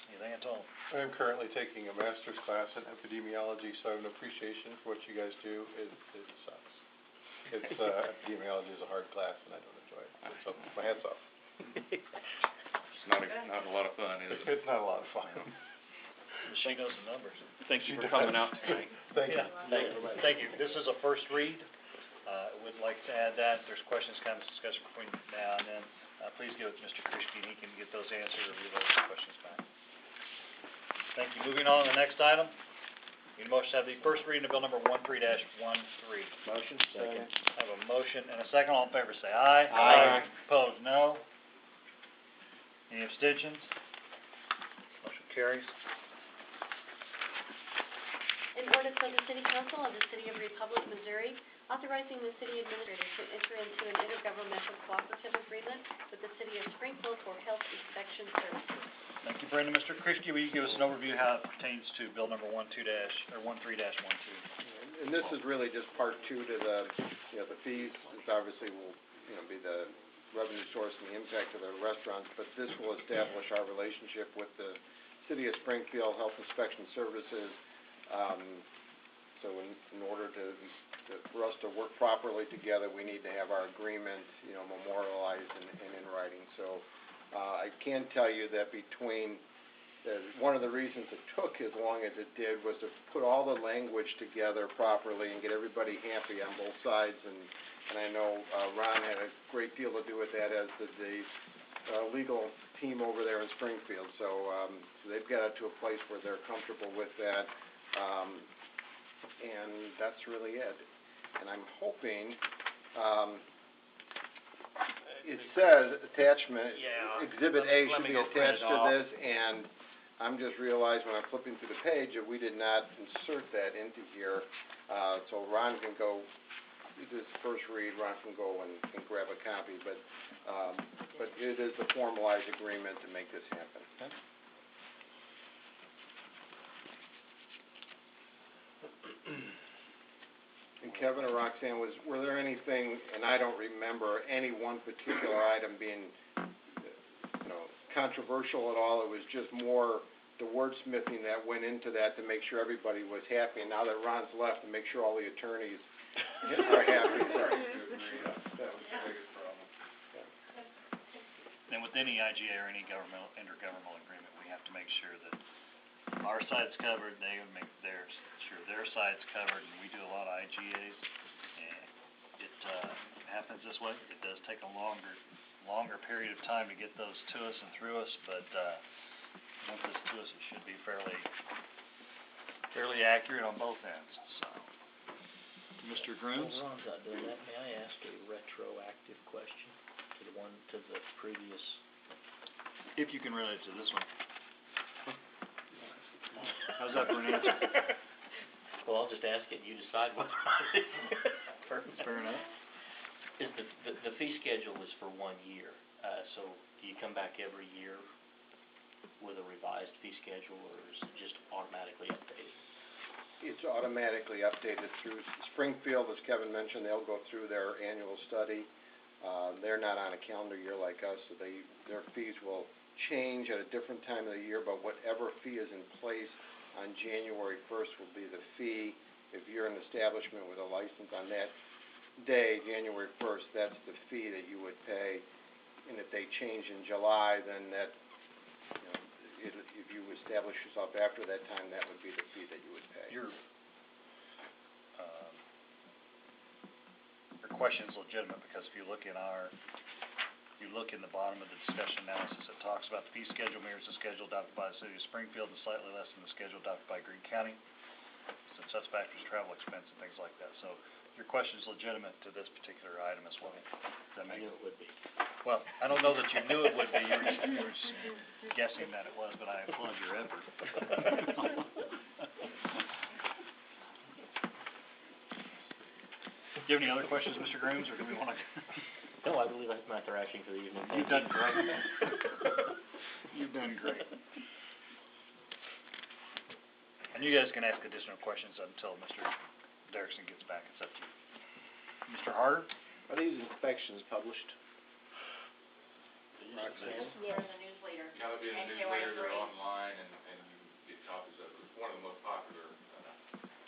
Anything at all? I'm currently taking a master's class in epidemiology, so I have an appreciation for what you guys do. It sucks. It's, epidemiology is a hard class and I don't enjoy it. So, my hat's off. It's not a lot of fun, is it? It's not a lot of fun. She knows the numbers. Thank you for coming out tonight. Thank you. Yeah, thank you. This is a first read. Would like to add that, if there's questions, comments, discussion between now and then, please give it to Mr. Krischke, and he can get those answered or relay those questions back. Thank you. Moving on to the next item. Need a motion to have the first reading of bill number 13-13. motion? Second. I have a motion and a second. All in favor say aye. Aye. Opposed, no. Any abstentions? Motion carries. An ordinance of the City Council of the City of Republic, Missouri, authorizing the city administrator to enter into an intergovernmental cooperative agreement with the City of Springfield for health inspection services. Thank you, Brenda. Mr. Krischke, will you give us an overview how it pertains to bill number 13-12? And this is really just part two to the, the fees, which obviously will, be the revenue source and the impact of the restaurants, but this will establish our relationship with the City of Springfield Health Inspection Services. So in order for us to work properly together, we need to have our agreement, memorialized and in writing. So I can tell you that one of the reasons it took as long as it did was to put all the language together properly and get everybody happy on both sides. And I know Ron had a great deal to do with that, as did the legal team over there in Springfield. So they've got it to a place where they're comfortable with that. And that's really it. And I'm hoping, it says attachment, Exhibit A should be attached to this, and I'm just realized when I'm flipping through the page that we did not insert that into here. So Ron can go, this first read, Ron can go and grab a copy, but it is the formalized agreement to make this happen. Okay. And Kevin or Roxanne, were there anything, and I don't remember any one particular item being, controversial at all? It was just more the wordsmithing that went into that to make sure everybody was happy. And now that Ron's left, to make sure all the attorneys are happy. That was the biggest problem. And with any IGA or any intergovernmental agreement, we have to make sure that our side's covered, they would make theirs, sure their side's covered, and we do a lot of IGAs, and it happens this way. It does take a longer period of time to get those to us and through us, but once it's to us, it should be fairly accurate on both ends, so. Mr. Grooms? While Ron's not doing that, may I ask a retroactive question to the previous? If you can relate to this one. How's that for an answer? Well, I'll just ask it and you decide what. Fair enough. Is the fee schedule is for 1 year, so do you come back every year with a revised fee schedule, or is it just automatically updated? it's automatically updated through Springfield, as Kevin mentioned, they'll go through their annual study. They're not on a calendar year like us, so their fees will change at a different time of the year, but whatever fee is in place on January 1st will be the fee. If you're an establishment with a license on that day, January 1st, that's the fee that you would pay. And if they change in July, then that, if you establish yourself after that time, that would be the fee that you would pay. Your question's legitimate, because if you look in the bottom of the discussion analysis, it talks about the fee schedule mirrors the schedule adopted by the city of Springfield and slightly less than the schedule adopted by Greene County, since such factors travel expense and things like that. So your question's legitimate to this particular item as well. I knew it would be. Well, I don't know that you knew it would be, you were just guessing that it was, but I applaud your effort. Do you have any other questions, Mr. Grooms, or do we want to? No, I believe that's my interaction for the evening. You've done great. You've done great. And you guys can ask additional questions until Mr. Derrickson gets back. It's up to you. Mr. Harder? Are these inspections published? Roxanne? They're in the newsletter. Yeah, they'll be in the And newsletter, they're KY3. online, and you get copies of it. It's one of the most popular,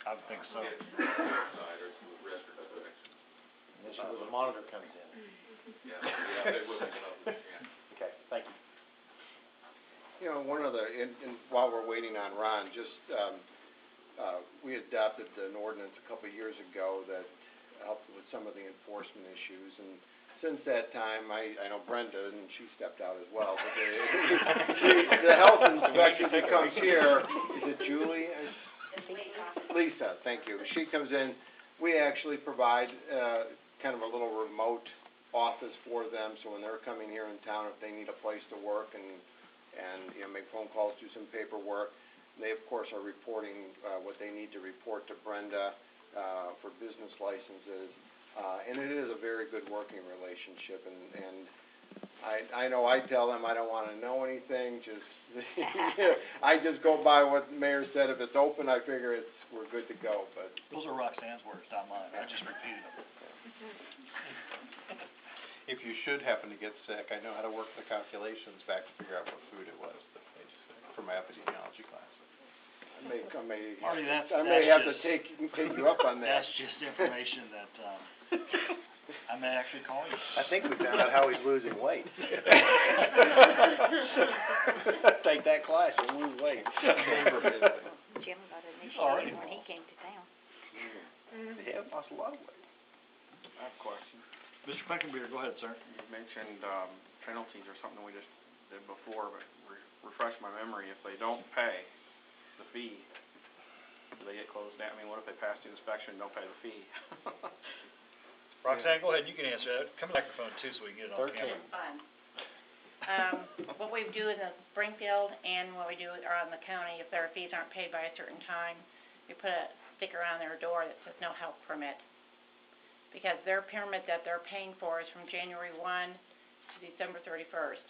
I would think so. website, or the record collection. This is where the monitor comes in. Yeah, they will be published, yeah. Okay, thank you. You know, one other, while we're waiting on Ron, just, we adopted an ordinance a couple of years ago that helped with some of the enforcement issues, and since that time, I know Brenda, and she stepped out as well, but the health inspector that comes here, is it Julie? Lisa, thank you. She comes in, we actually provide, kind of a little remote office for them, so when they're coming here in town, if they need a place to work and make phone calls, do some paperwork, they of course are reporting what they need to report to Brenda for business licenses, and it is a very good working relationship, and I know I tell them I don't want to know anything, just I just go by what the mayor said. If it's open, I figure we're good to go. But those are Roxanne's words, not mine. I just repeated them. If you should happen to get sick, I know how to work the calculations back to figure out what food it was that made you sick for my epidemiology class. Marty, I may have to take you up on that. That's just information that I may actually call you. I think we found out how he's losing weight. Take that class and lose weight. Jim got an Alrighty. initiation when he came to town. Yeah, lost a lot of weight. I have a question. Mr. Pinkenbeer, go ahead, sir. You mentioned penalties or something we just did before, but refresh my memory. If they don't pay the fee, do they get closed down? I mean, what if they pass the inspection and don't pay the fee? Roxanne, go ahead. You can answer that. Come to the microphone too, so we can get it on 13. camera. Fun. What we do in Springfield and what we do around the county, if their fees aren't paid by a certain time, we put a sticker on their door that says no help permit. Because their permit that they're paying for is from January 1 to December 31st.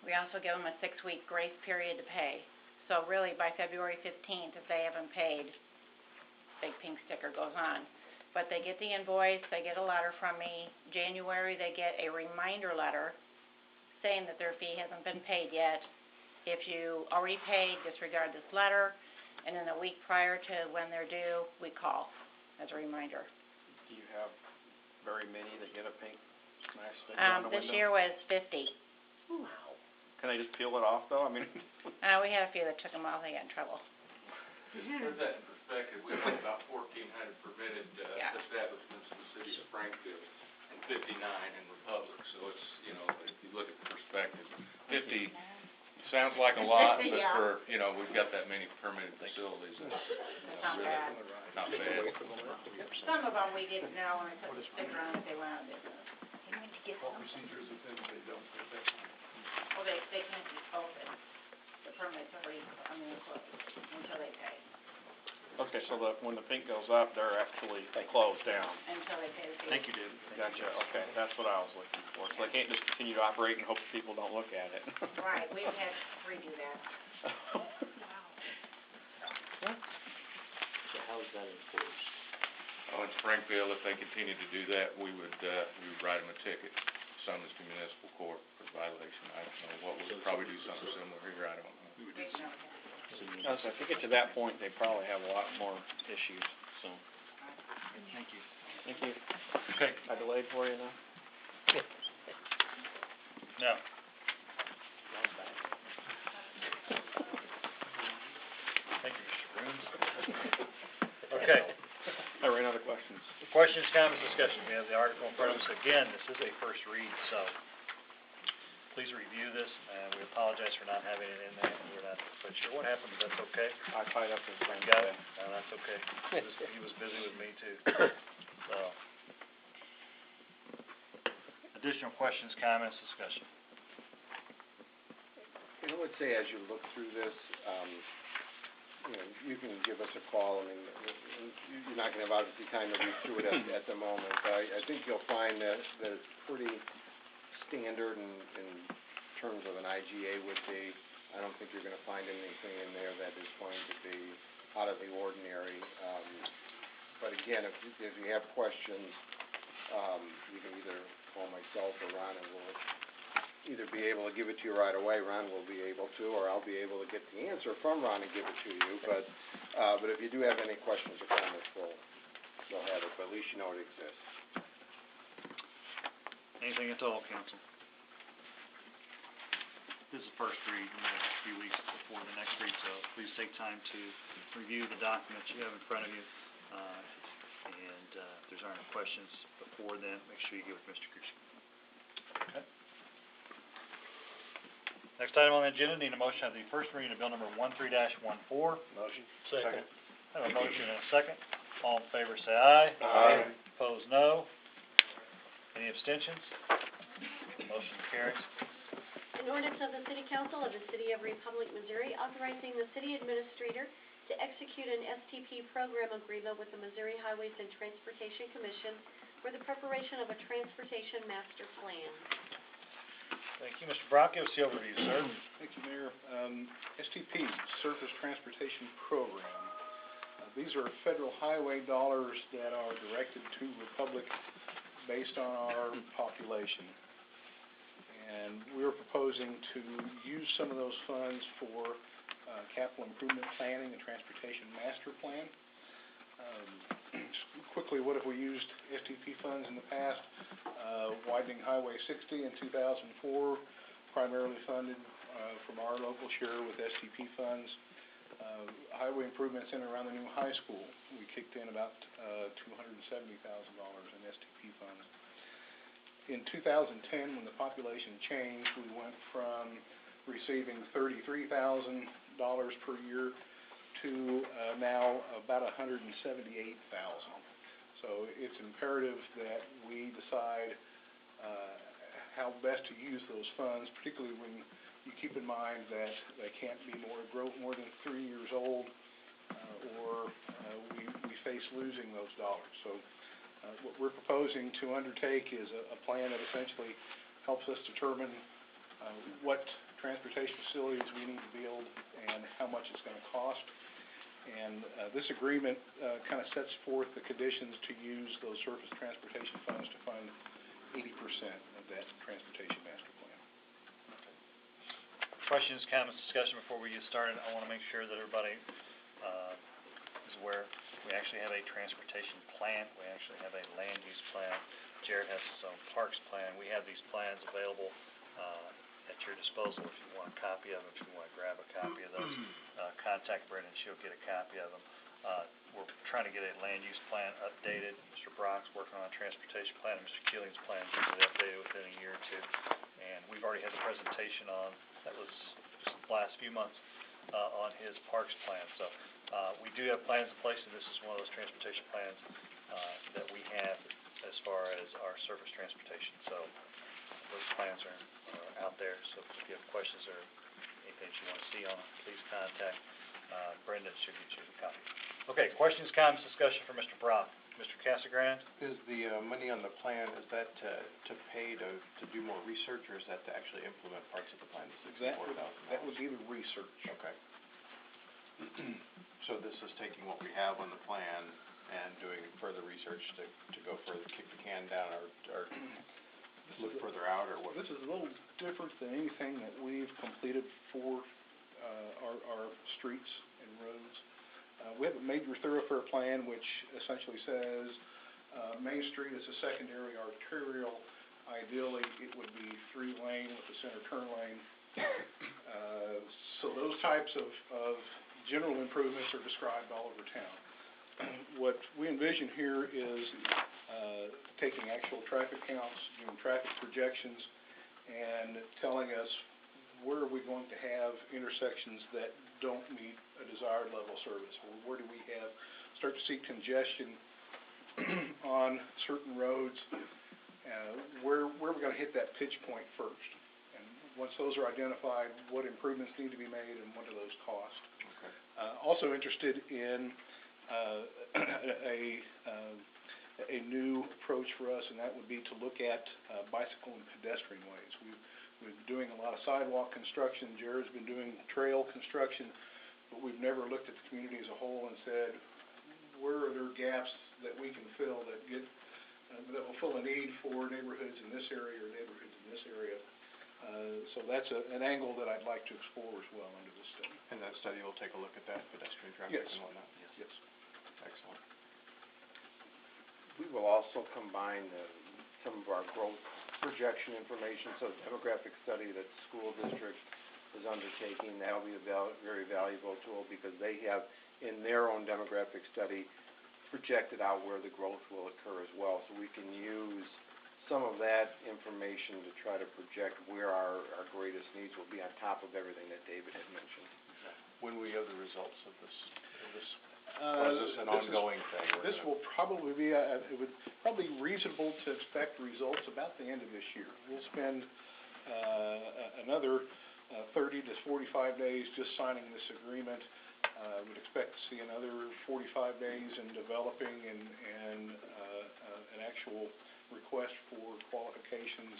We also give them a 6-week grace period to pay. So really, by February 15th, if they haven't paid, big pink sticker goes on. But they get the invoice, they get a letter from me. January, they get a reminder letter saying that their fee hasn't been paid yet. If you already paid, disregard this letter, and then the week prior to when they're due, we call as a reminder. Do you have very many that get a pink smash sticker on the window? This year was 50. Wow. Can they just peel it off, though? I mean, We had a few that took them off, they got in trouble. Just to put that in perspective, we have about 1,400 permitted Yeah. establishments in the city of Springfield and 59 in Republic, so it's, if you look at the perspective, 50 sounds like a lot, but Yeah. for, we've got that many permitted facilities, and it's, Not really bad. not bad. Some of them we didn't know and we put the sticker on if they went out of business. He went to get What some. procedures if they don't pay that? Well, they can't be open. The permit's already, closed until they pay. okay, so when the pink goes up, they're actually closed down. Until they pay the fee. Thank you, David. Gotcha, okay, that's what I was looking for. So they can't just continue to operate and hope people don't look at it. Right, we've had to redo that. How's that enforced? Oh, in Springfield, if they continue to do that, we would write them a ticket, summons to municipal court for violation. I don't know what, we'd probably do something similar here, I don't know. I think to that point, they probably have a lot more issues, so. Thank you. Thank you. Okay, I delayed for you now? now, thank you, Mr. Bruins. Okay, I ran out of questions. questions, comments, discussion. We have the article in front of us. Again, this is a first read, so please review this, and we apologize for not having it in there. We're not quite sure what happened, but that's okay. I tied up his thing. Got it? No, that's okay. He was busy with me too. So, additional questions, comments, discussion. I would say as you look through this, you can give us a call. I mean, you're not going to have obviously time to read through it at the moment. But I think you'll find that it's pretty standard in terms of an IGA would be. I don't think you're going to find anything in there that is going to be out of the ordinary. But again, if you have questions, you can either call myself or Ron, and we'll either be able to give it to you right away. Ron will be able to, or I'll be able to get the answer from Ron and give it to you. But if you do have any questions or comments, we'll have it. But at least you know it exists. Anything at all, council? This is first read. We have a few weeks before the next read, so please take time to review the documents you have in front of you. And if there's any questions before then, make sure you get with Mr. Kuchar. Okay. Next item on the agenda, need a motion of the first reading of bill number 13-14. Motion. Second. I have a motion and a second. All in favor say aye. Aye. Opposed, no. Any abstentions? Motion carries. An ordinance of the City Council of the City of Republic, Missouri, authorizing the city administrator to execute an STP program agreement with the Missouri Highways and Transportation Commission for the preparation of a transportation master plan. Thank you. Mr. Brock, give us the overview, sir. Thank you, Mayor. STP, Surface Transportation Program. These are federal highway dollars that are directed to Republic based on our population. And we're proposing to use some of those funds for capital improvement planning and transportation master plan. Quickly, what have we used STP funds in the past? Widening Highway 60 in 2004, primarily funded from our local share with STP funds. Highway improvements in and around the new high school, we kicked in about $270,000 in STP funds. In 2010, when the population changed, we went from receiving $33,000 per year to now about $178,000. So it's imperative that we decide how best to use those funds, particularly when you keep in mind that they can't be more than 3 years old, or we face losing those dollars. So what we're proposing to undertake is a plan that essentially helps us determine what transportation facilities we need to build and how much it's going to cost. And this agreement kind of sets forth the conditions to use those surface transportation funds to fund 80% of that transportation master plan. Questions, comments, discussion before we get started? I want to make sure that everybody is aware we actually have a transportation plan. We actually have a land use plan. Jared has his own parks plan. We have these plans available at your disposal if you want a copy of them, if you want to grab a copy of those. Contact Brenda and she'll get a copy of them. We're trying to get a land use plan updated. Mr. Brock's working on a transportation plan, and Mr. Keeling's plan is usually updated within a year or two. And we've already had the presentation on, that was just the last few months, on his parks plan. So we do have plans in place, and this is one of those transportation plans that we have as far as our surface transportation. So those plans are out there, so if you have questions or anything you want to see on it, please contact Brenda. She'll get you a copy. Okay, questions, comments, discussion for Mr. Brock. Mr. Casagrande? Is the money on the plan, is that to pay to do more research, or is that to actually implement parts of the plan, the $64,000? That would be the research. Okay. So this is taking what we have on the plan and doing further research to go further, kick the can down or look further out, or what? This is a little different than anything that we've completed for our streets and roads. We have a major thoroughfare plan which essentially says Main Street is a secondary arterial. Ideally, it would be 3-lane with a center turn lane. So those types of general improvements are described all over town. What we envision here is taking actual traffic counts, doing traffic projections, and telling us where are we going to have intersections that don't meet a desired level of service, or where do we start to see congestion on certain roads, where we're going to hit that pitch point first. And once those are identified, what improvements need to be made and what do those cost. Okay. Also interested in a new approach for us, and that would be to look at bicycle and pedestrian ways. We've been doing a lot of sidewalk construction. Jared's been doing trail construction, but we've never looked at the community as a whole and said, where are there gaps that we can fill that will fill a need for neighborhoods in this area or neighborhoods in this area. So that's an angle that I'd like to explore as well under this study. And that study will take a look at that pedestrian traffic Yes. and whatnot? Yes. Excellent. We will also combine some of our growth projection information, so the demographic study that the school district is undertaking, that'll be a very valuable tool because they have, in their own demographic study, projected out where the growth will occur as well. So we can use some of that information to try to project where our greatest needs will be on top of everything that David had mentioned. When we have the results of this, or is this an ongoing thing? This will probably be, it would probably be reasonable to expect results about the end of this year. We'll spend another 30 to 45 days just signing this agreement. Would expect to see another 45 days in developing and an actual request for qualifications,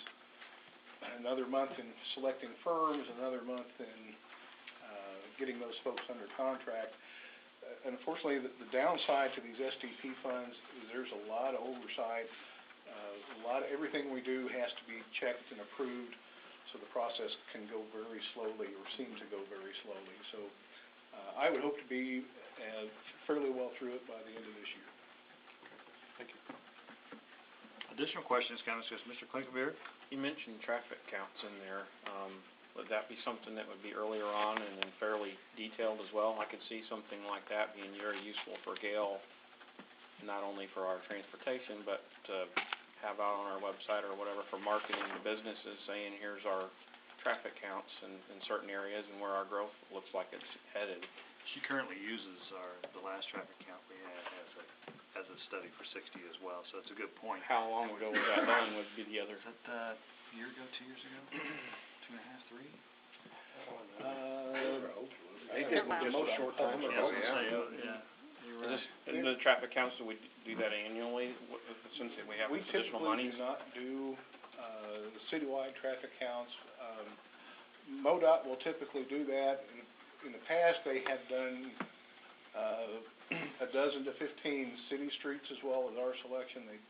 another month in selecting firms, another month in getting those folks under contract. Unfortunately, the downside to these SDP funds is there's a lot of oversight. Everything we do has to be checked and approved, so the process can go very slowly or seem to go very slowly. So I would hope to be fairly well through it by the end of this year. Thank you. Additional questions, comments, Mr. Klinkenbeard? You mentioned traffic counts in there. Would that be something that would be earlier on and then fairly detailed as well? I could see something like that being very useful for Gail, not only for our transportation, but to have out on our website or whatever for marketing to businesses, saying here's our traffic counts in certain areas and where our growth looks like it's headed. She currently uses the last traffic count we had as a study for 60 as well, so it's a good point. How long ago was that done would be the other. Was that a year ago, 2 years ago? 2.5, 3? They did one just a short time ago, Yeah. You're right. And the traffic counts, do we do that annually, since we have We additional money? typically do not do the citywide traffic counts. MoDOT will typically do that. In the past, they had done a dozen to 15 city streets as well as our selection. They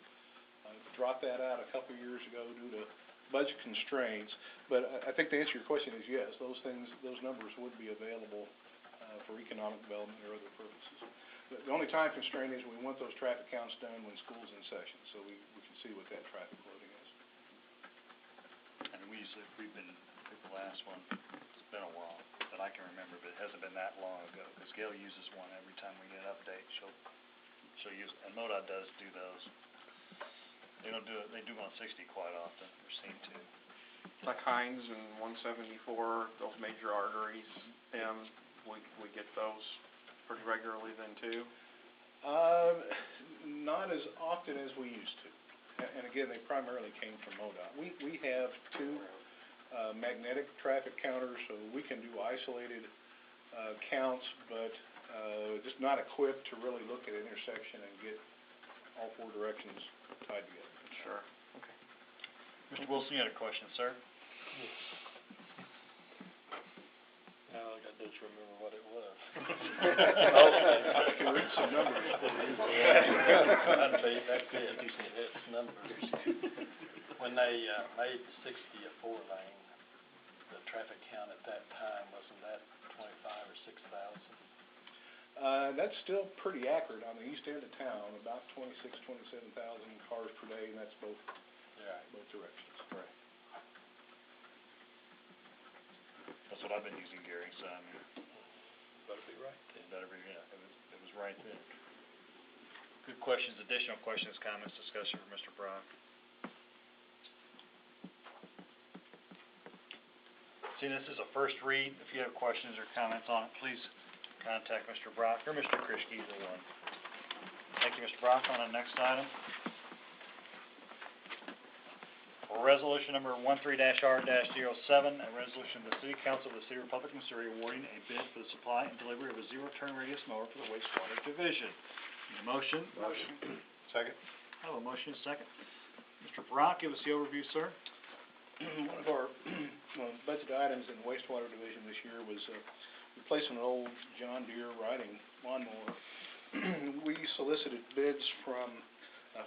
dropped that out a couple of years ago due to budget constraints. But I think the answer to your question is yes, those numbers would be available for economic development or other purposes. The only time constraint is we want those traffic counts done when school's in session, so we can see what that traffic loading is. And we've been, I think the last one, it's been a while, but I can remember, but it hasn't been that long ago, because Gail uses one every time we get an update, she'll use, and MoDOT does do those. They don't do it, they do them on 60 quite often, or seem to. Like Hines and 174, those major arteries, we get those pretty regularly then too? Not as often as we used to. And again, they primarily came from MoDOT. We have 2 magnetic traffic counters, so we can do isolated counts, but just not equipped to really look at an intersection and get all 4 directions tied together. Sure. Okay. Mr. Wilson, you had a question, sir? All I got to do is remember what it was. I can read some numbers. That's it, it's numbers. When they, made 60 a 4-lane, the traffic count at that time, wasn't that 25 or 6,000? That's still pretty accurate on the east end of town, about 27,000 cars per day, and that's both directions. Correct. That's what I've been using, Gary, so I mean, Better be right then. it was right then. Good questions, additional questions, comments, discussion for Mr. Brock. Seeing this is a first read, if you have questions or comments on it, please contact Mr. Brock or Mr. Krischke, either one. Thank you, Mr. Brock. On the next item. Resolution number 13-R-07, a resolution of the City Council of the City of Republic, Missouri, awarding a bid for the supply and delivery of a zero-turn radius mower for the wastewater division. Need a motion? Motion. Second. I have a motion, and a second. Mr. Brock, give us the overview, sir. One of our budget items in the wastewater division this year was replacing an old John Deere riding lawnmower. We solicited bids from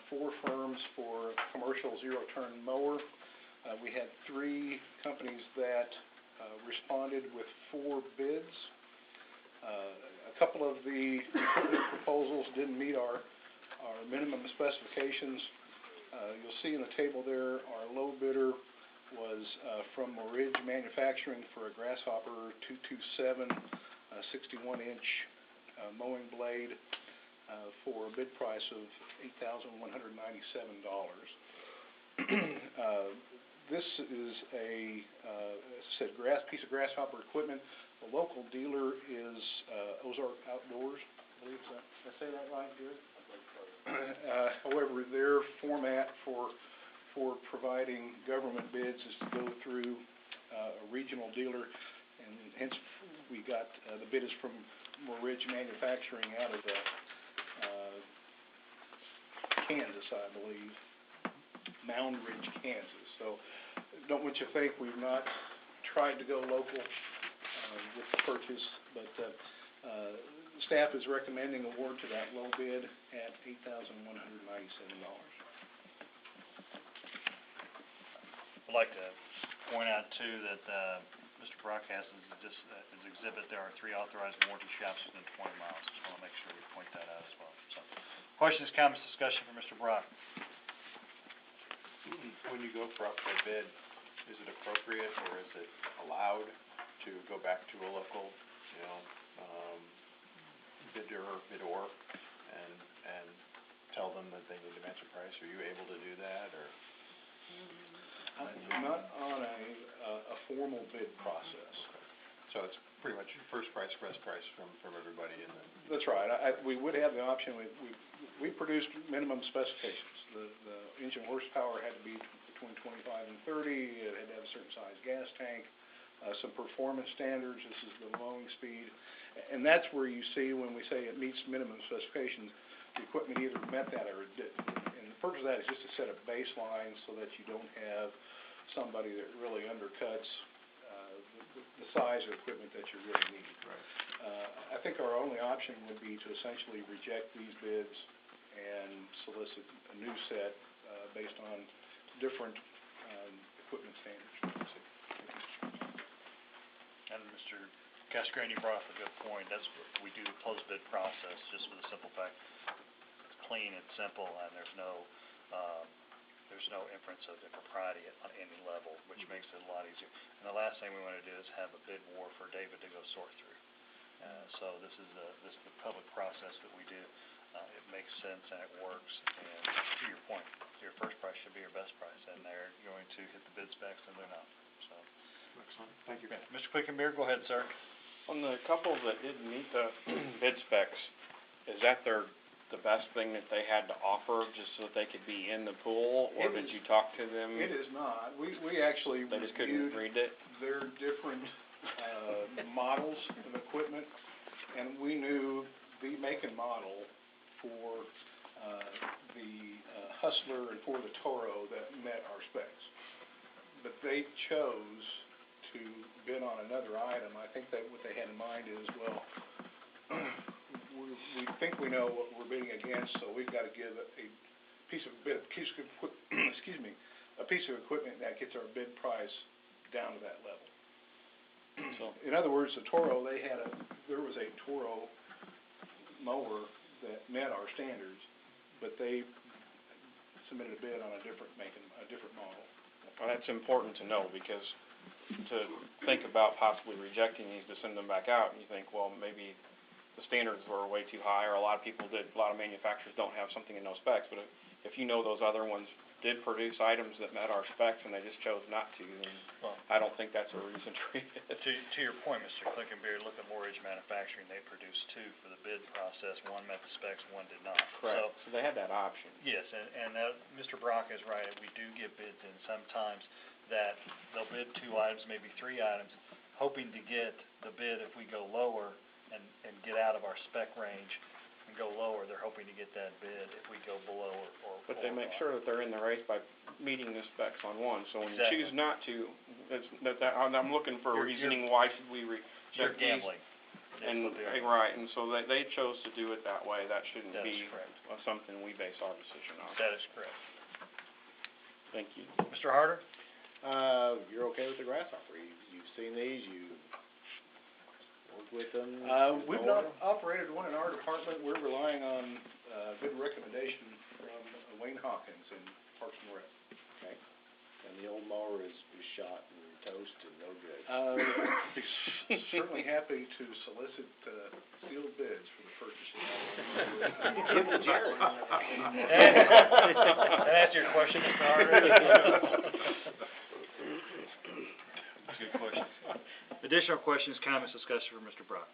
4 firms for a commercial zero-turn mower. We had 3 companies that responded with 4 bids. A couple of the proposals didn't meet our minimum specifications. You'll see in the table there, our low bidder was from Ridge Manufacturing for a Grasshopper 227 61-inch mowing blade for a bid price of $8,197. This is a piece of Grasshopper equipment. The local dealer is Ozark Outdoors, I believe. Did I say that right, Gary? However, their format for providing government bids is to go through a regional dealer, and hence we got the bid is from Ridge Manufacturing out of Kansas, I believe, Mound Ridge, Kansas. So don't want you to think we've not tried to go local with the purchase, but staff is recommending award to that low bid at $8,197. I'd like to point out, too, that Mr. Brock has his exhibit. There are 3 authorized warranty shops within 20 miles. Just want to make sure we point that out as well. So, questions, comments, discussion for Mr. Brock? When you go for a bid, is it appropriate or is it allowed to go back to a local, bidder and tell them that they need to match a price? Are you able to do that, or? Not on a formal bid process. So it's pretty much first price, best price from everybody, and then. That's right. We would have the option. We produced minimum specifications. The engine horsepower had to be between 25 and 30. It had to have a certain size gas tank. Some performance standards. This is the mowing speed, and that's where you see when we say it meets minimum specifications, the equipment either met that or it didn't. And the purpose of that is just to set a baseline so that you don't have somebody that really undercuts the size of equipment that you really need. Right. I think our only option would be to essentially reject these bids and solicit a new set based on different equipment standards. And Mr. Casgrain, you brought up a good point. That's what we do the closed bid process, just for the simple fact it's clean and simple, and there's no inference of impropriety on any level, which makes it a lot easier. And the last thing we want to do is have a bid war for David to go sort through. So this is the public process that we do. It makes sense and it works. And to your point, your first price should be your best price, and they're going to hit the bid specs, and they're not. So. Excellent. Thank you. Okay. Mr. Quickenbeer, go ahead, sir. On the couple that didn't meet the bid specs, is that the best thing that they had to offer, just so that they could be in the pool, or did you talk to them? It is not. We actually They just couldn't read it? Their different models of equipment, and we knew the make and model for the Hustler and for the Toro that met our specs. But they chose to bid on another item, I think that what they had in mind is, well, we think we know what we're bidding against, so we've got to give a piece of equipment that gets our bid price down to that level. So, in other words, the Toro, there was a Toro mower that met our standards, but they submitted a bid on a different model. Well, that's important to know, because to think about possibly rejecting these, to send them back out, and you think, well, maybe the standards were way too high, or a lot of manufacturers don't have something in those specs, but if you know those other ones did produce items that met our specs and they just chose not to, then I don't think that's a reason to read it. To your point, Mr. Clickenberry, look at Moore Ridge Manufacturing, they produced 2 for the bid process, one met the specs, one did not. Correct, so they had that option. Yes, and Mr. Brock is right, we do get bids in sometimes that they'll bid 2 items, maybe 3 items, hoping to get the bid if we go lower and get out of our spec range and go lower, they're hoping to get that bid if we go below or But they make sure that they're in the race by meeting the specs on one, so when Exactly. you choose not to, I'm looking for reasoning why should we You're reject these. gambling. And, right, and so they chose to do it that way, that shouldn't That is be correct. something we base our decision on. That is correct. Thank you. Mr. Harder? You're okay with the grasshopper? You've seen these, you worked with them? We've not operated one in our department. We're relying on good recommendation from Wayne Hawkins in Parks and Rec. Okay. And the old mower is shot and toast and no good? Be certainly happy to solicit sealed bids for the purchase of that. Give to Jared. That answer your question, Mr. Harder? That's a good question. Additional questions, comments, discussion for Mr. Brock?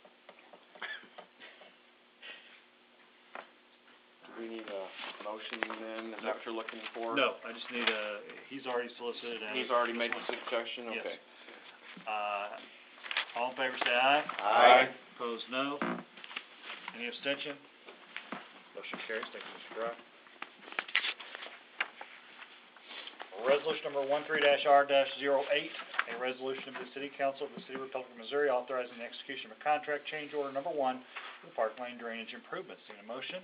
Do we need a motion then, is that what you're looking for? No, I just need he's already solicited. And He's already made the suggestion, Yes. okay. All in favor say aye. Aye. Opposed, no. Any abstention? Motion carries. Thank you, Mr. Brock. Resolution number 13-R-08, a resolution of the City Council of the City of Republic of Missouri authorizing the execution of a contract change order number 1 for the Park Lane Drainage Improvements. Need a motion?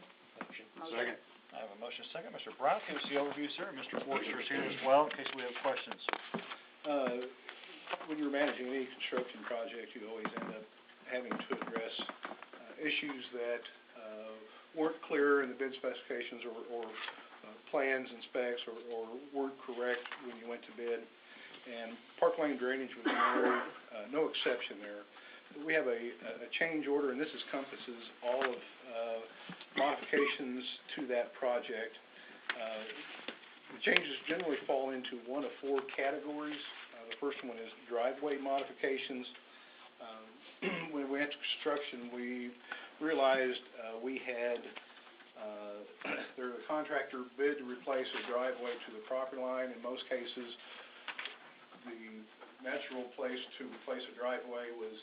Second. I have a motion second. Mr. Brock, give us the overview, sir. Mr. Forrester is here as well in case we have questions. When you're managing any construction project, you always end up having to address issues that weren't clear in the bid specifications or plans and specs or weren't correct when you went to bid. And Park Lane Drainage was no exception there. We have a change order, and this encompasses all of modifications to that project. The changes generally fall into one of 4 categories. The first one is driveway modifications. When we went to construction, we realized we had the contractor bid to replace a driveway to the property line. In most cases, the natural place to replace a driveway was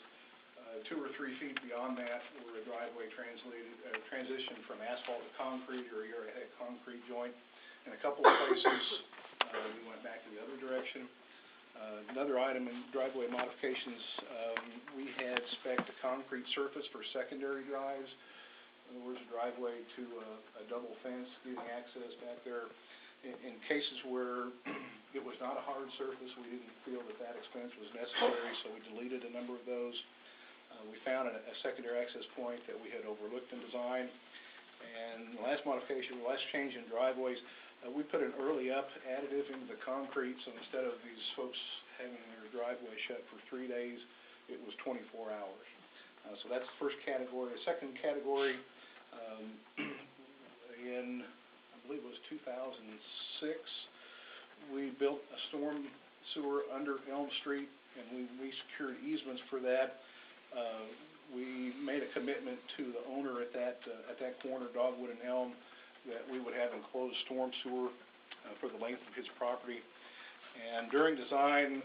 2 or 3 feet beyond that, where a driveway transitioned from asphalt to concrete, or you already had a concrete joint. In a couple of places, we went back to the other direction. Another item in driveway modifications, we had spec'd a concrete surface for secondary drives. In other words, a driveway to a double fence, getting access back there. In cases where it was not a hard surface, we didn't feel that expense was necessary, so we deleted a number of those. We found a secondary access point that we had overlooked in design. And the last modification, the last change in driveways, we put an early up additive into the concrete, so instead of these folks having their driveway shut for 3 days, it was 24 hours. So that's the first category. The second category, in, I believe it was 2006, we built a storm sewer under Elm Street, and we secured easements for that. We made a commitment to the owner at that corner, Dogwood and Elm, that we would have enclosed storm sewer for the length of his property. And during design,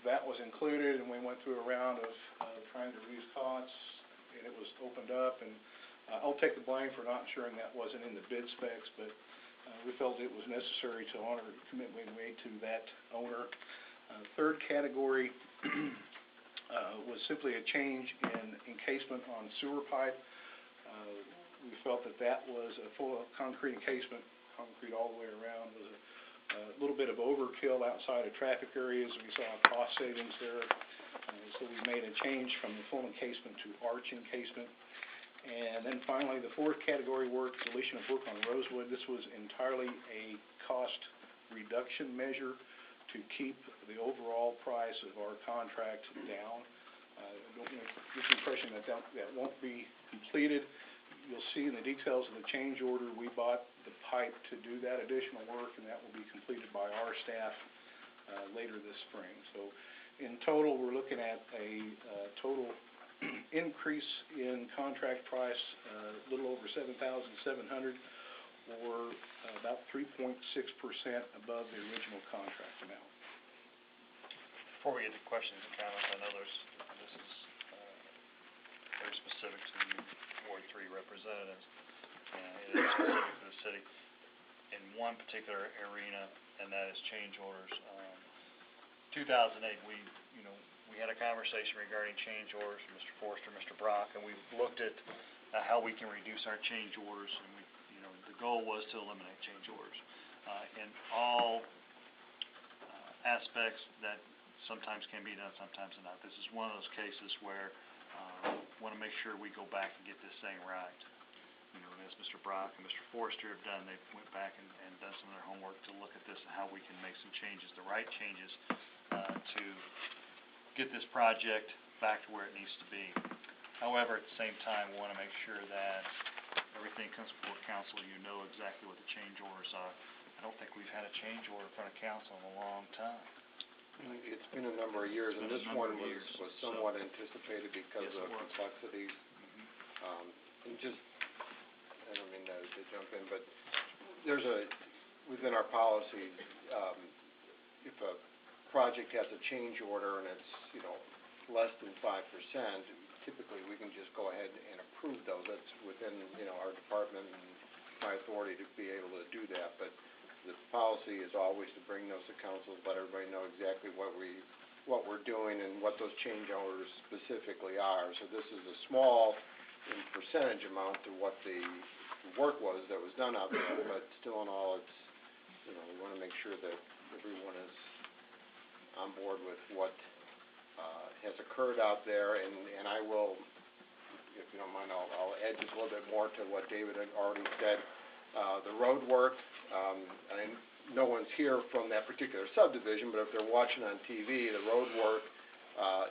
that was included, and we went through a round of trying to reduce costs, and it was opened up. And I'll take the blame for not ensuring that wasn't in the bid specs, but we felt it was necessary to honor the commitment we made to that owner. Third category was simply a change in encasement on sewer pipe. We felt that that was a full concrete encasement, concrete all the way around, was a little bit of overkill outside of traffic areas. We saw cost savings there. So we made a change from the full encasement to arch encasement. And then finally, the fourth category work, deletion of work on Rosewood. This was entirely a cost reduction measure to keep the overall price of our contract down. Don't get the impression that that won't be completed. You'll see in the details of the change order, we bought the pipe to do that additional work, and that will be completed by our staff later this spring. So in total, we're looking at a total increase in contract price, a little over $7,700, or about 3.6% above the original contract amount. Before we get to questions and comments, I know this is very specific to the Ward 3 representatives, and it is specific to the city in one particular arena, and that is change orders. 2008, we had a conversation regarding change orders with Mr. Forrester, Mr. Brock, and we looked at how we can reduce our change orders, and the goal was to eliminate change orders in all aspects that sometimes can be done, sometimes not. This is one of those cases where we want to make sure we go back and get this thing right. As Mr. Brock and Mr. Forrester have done, they went back and done some of their homework to look at this and how we can make some changes, the right changes, to get this project back to where it needs to be. However, at the same time, we want to make sure that everything comes before council. You know exactly what the change orders are. I don't think we've had a change order in front of council in a long time. It's been a number of years, and this one was somewhat anticipated because of complexities. And just, I don't mean to jump in, but there's within our policy, if a project has a change order and it's, less than 5%, typically we can just go ahead and approve those. That's within, our department and my authority to be able to do that. But the policy is always to bring those to council, let everybody know exactly what we're doing and what those change orders specifically are. So this is a small in percentage amount to what the work was that was done out there, but still in all, it's, we want to make sure that everyone is on board with what has occurred out there, and I will, if you don't mind, I'll add just a little bit more to what David had already said. The road work, no one's here from that particular subdivision, but if they're watching on TV, the road work,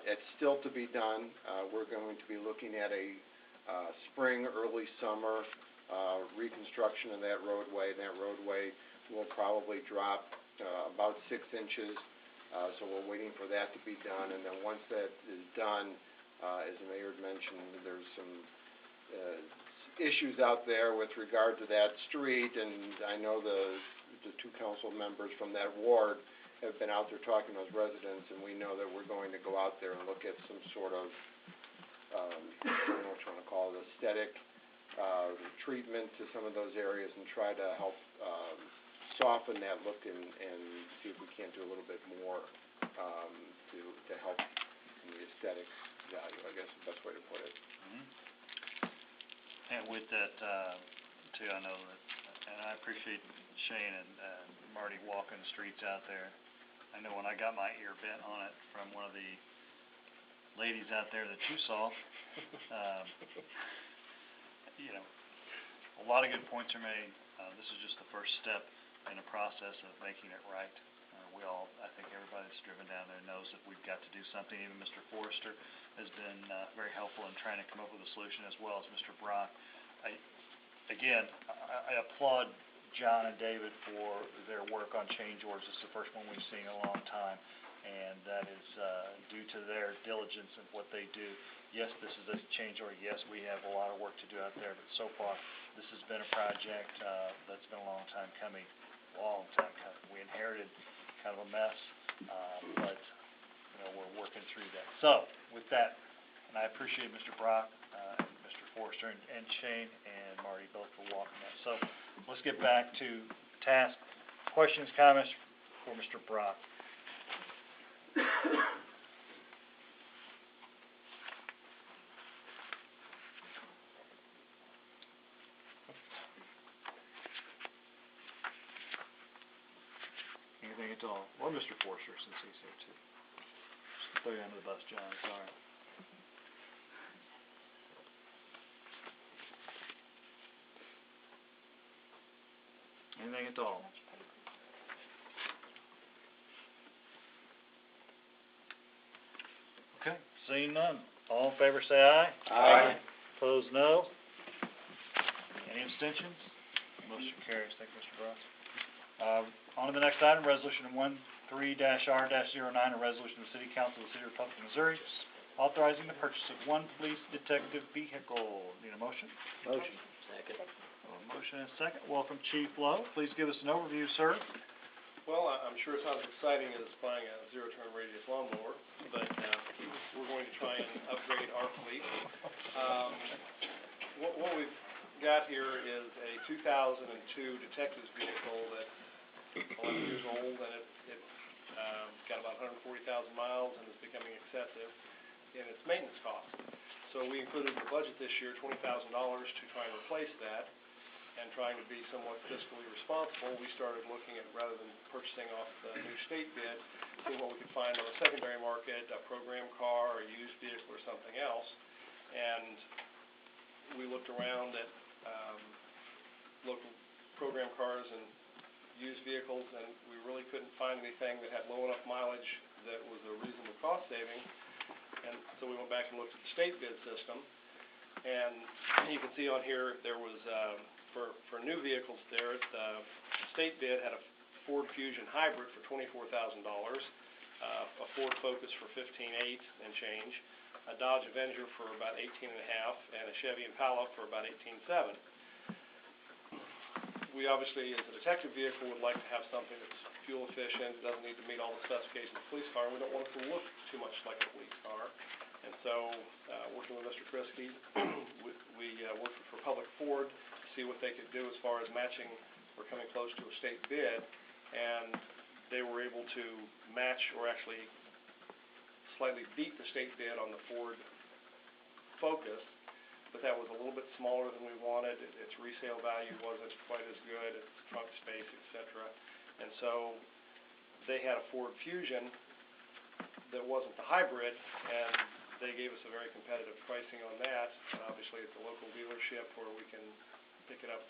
it's still to be done. We're going to be looking at a spring, early summer reconstruction of that roadway. That roadway will probably drop about 6 inches, so we're waiting for that to be done. And then once that is done, as the mayor had mentioned, there's some issues out there with regard to that street, and I know the two council members from that ward have been out there talking to those residents, and we know that we're going to go out there and look at some sort of, I don't know what you want to call it, aesthetic treatment to some of those areas and try to help soften that look and see if we can't do a little bit more to help in the aesthetic value, I guess is the best way to put it. And with that, too, I know that, and I appreciate Shane and Marty walking the streets out there. I know when I got my ear bent on it from one of the ladies out there that you saw, a lot of good points are made. This is just the first step in a process of making it right. I think everybody that's driven down there knows that we've got to do something. Even Mr. Forrester has been very helpful in trying to come up with a solution, as well as Mr. Brock. I applaud John and David for their work on change orders. It's the first one we've seen in a long time, and that is due to their diligence in what they do. Yes, this is a change order. Yes, we have a lot of work to do out there, but so far this has been a project that's been a long time coming. We inherited kind of a mess, but we're working through that. So with that, and I appreciate Mr. Brock, and Mr. Forrester, and Shane and Marty both for walking that. So let's get back to task. Questions, comments for Mr. Brock? at all? Or Mr. Forster, since he's here too. Just throw you under the bus, John, sorry. Anything at all? Okay, seeing none. All in favor say aye. Aye. Opposed, no. Any abstentions? Motion carries. Thank you, Mr. Ross. On to the next item, resolution 13-R-09, a resolution of the City Council of the City of Republic, Missouri, authorizing the purchase of one police detective vehicle. Need a motion? Motion. Second. A motion and a second. Welcome, Chief Lowe. Please give us an overview, sir. Well, I'm sure it's not as exciting as buying a zero-turn radius lawnmower, but we're going to try and upgrade our fleet. What we've got here is a 2002 detective's vehicle that's 11 years old, and it got about 140,000 miles and is becoming excessive in its maintenance costs. So we included in the budget this year $20,000 to try and replace that. And trying to be somewhat fiscally responsible, we started looking at, rather than purchasing off the new state bid, seeing what we could find on the secondary market, a program car, a used vehicle, or something else. And we looked around at local program cars and used vehicles, and we really couldn't find anything that had low enough mileage that was a reasonable cost saving. And so we went back and looked at the state bid system. And you can see on here, there was for new vehicles there, the state bid had a Ford Fusion Hybrid for $24,000, a Ford Focus for $15,800 and change, a Dodge Avenger for about $18,500, and a Chevy Impala for about $18,700. We obviously, as a detective vehicle, would like to have something that's fuel efficient, doesn't need to meet all the specifications of a police car, and we don't want it to look too much like a police car. And so, working with Mr. Kriske, we worked with Republic Ford to see what they could do as far as matching or coming close to a state bid, and they were able to match or actually slightly beat the state bid on the Ford Focus, but that was a little bit smaller than we wanted. Its resale value wasn't quite as good, its trunk space, etc. And so they had a Ford Fusion that wasn't the hybrid, and they gave us a very competitive pricing on that. And obviously, it's a local dealership where we can pick it up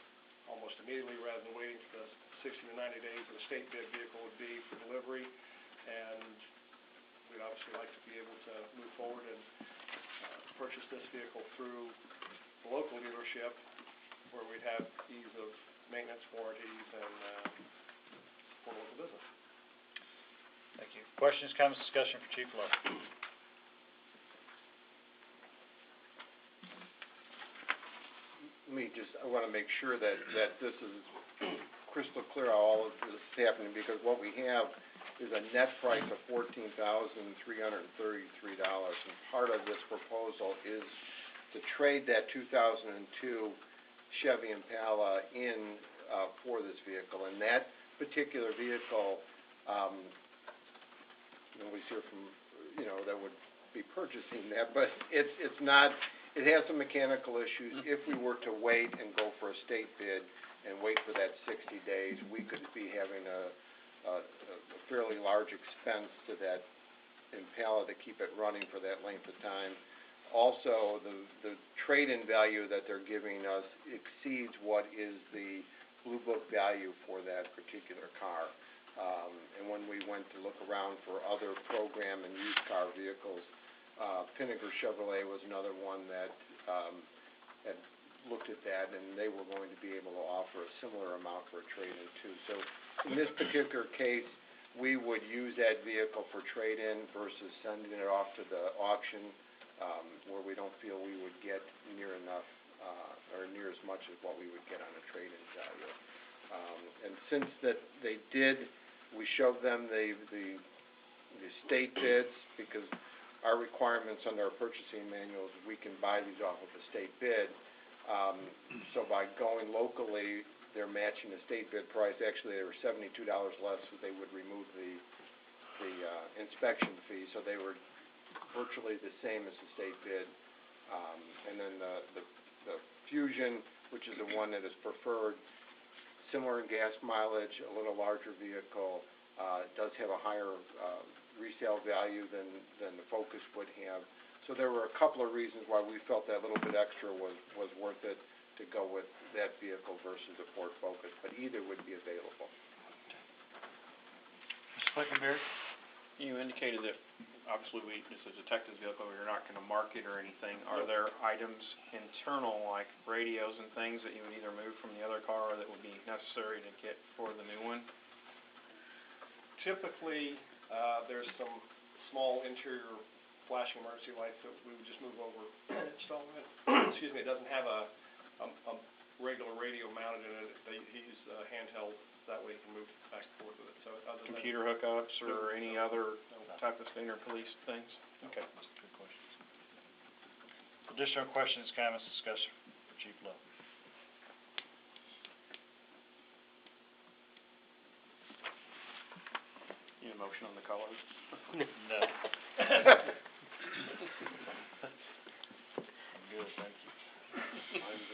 almost immediately rather than waiting for the 60 to 90 days that a state bid vehicle would be for delivery. And we'd obviously like to be able to move forward and purchase this vehicle through the local dealership where we'd have ease of maintenance, warranties, and for local business. Thank you. Questions, comments, discussion for Chief Lowe? I want to make sure that this is crystal clear how all of this is happening, because what we have is a net price of $14,333, and part of this proposal is to trade that 2002 Chevy Impala in for this vehicle. And that particular vehicle, nobody's here from, that would be purchasing that, but it's not. It has some mechanical issues. If we were to wait and go for a state bid and wait for that 60 days, we could be having a fairly large expense to that Impala to keep it running for that length of time. Also, the trade-in value that they're giving us exceeds what is the Blue Book value for that particular car. And when we went to look around for other program and used car vehicles, Pinnaker Chevrolet was another one that had looked at that, and they were going to be able to offer a similar amount for a trade-in too. So in this particular case, we would use that vehicle for trade-in versus sending it off to the auction, where we don't feel we would get near enough or near as much as what we would get on a trade-in value. And since that they did, we showed them the state bids, because our requirements under our purchasing manuals, we can buy these off of the state bid. So by going locally, they're matching the state bid price. Actually, they were $72 less, so they would remove the inspection fee. So they were virtually the same as the state bid. And then the Fusion, which is the one that is preferred, similar in gas mileage, a little larger vehicle, It does have a higher resale value than the Focus would have. So there were a couple of reasons why we felt that little bit extra was worth it to go with that vehicle versus a Ford Focus, but either would be available. Mr. Quickenberry? You indicated that obviously it's a detective's vehicle, you're not gonna mark it or anything. Are there items internal, like radios and things that you would either move from the other car or that would be necessary to get for the new one? Typically, there's some small interior flashing emergency lights that we would just move over and install it. Excuse me, it doesn't have a regular radio mounted in it. He's handheld, that way he can move back and forth with it. So other than Computer hookups or any other type of standard police things? Okay. Good questions. Additional questions, comments, discussion for Chief Lowe? Need a motion on the colors? No. Good, thank you. Lime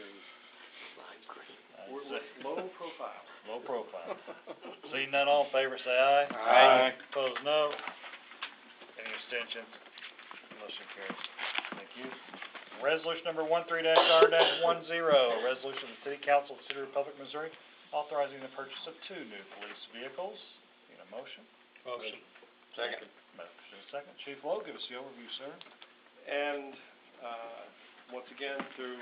green. we're low profile. Low profile. Seeing none, all in favor, say aye. Aye. Opposed, no. Any abstentions? Motion carries. Thank you. Resolution number 13-R-10, a resolution of the City Council of the City of Republic, Missouri, authorizing the purchase of 2 new police vehicles. Need a motion? Motion. Second. Motion is second. Chief Lowe, give us the overview, sir. And once again, through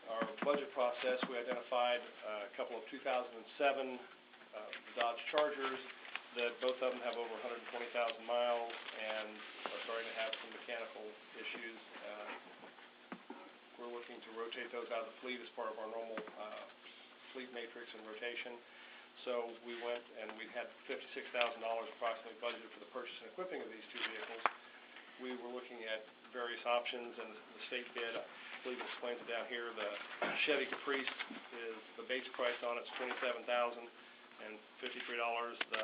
our budget process, we identified a couple of 2007 Dodge Chargers that both of them have over 120,000 miles and are starting to have some mechanical issues. We're looking to rotate those out of the fleet as part of our normal fleet matrix and rotation. So we went and we had $56,000 approximately budgeted for the purchase and equipping of these 2 vehicles. We were looking at various options, and the state bid, I believe it explains it down here, the Chevy Caprice is, the base price on it's $27,053. The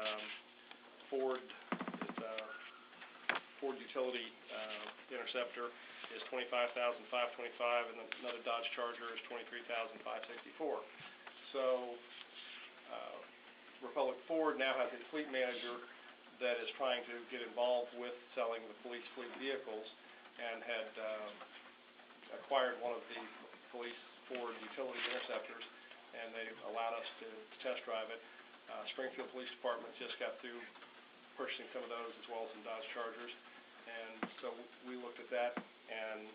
Ford Utility Interceptor is $25,525, and then another Dodge Charger is $23,564. So Republic Ford now has a fleet manager that is trying to get involved with selling the police fleet vehicles, and had acquired one of the police Ford Utility Interceptors, and they allowed us to test drive it. Springfield Police Department just got through purchasing some of those as well as some Dodge Chargers, and so we looked at that, and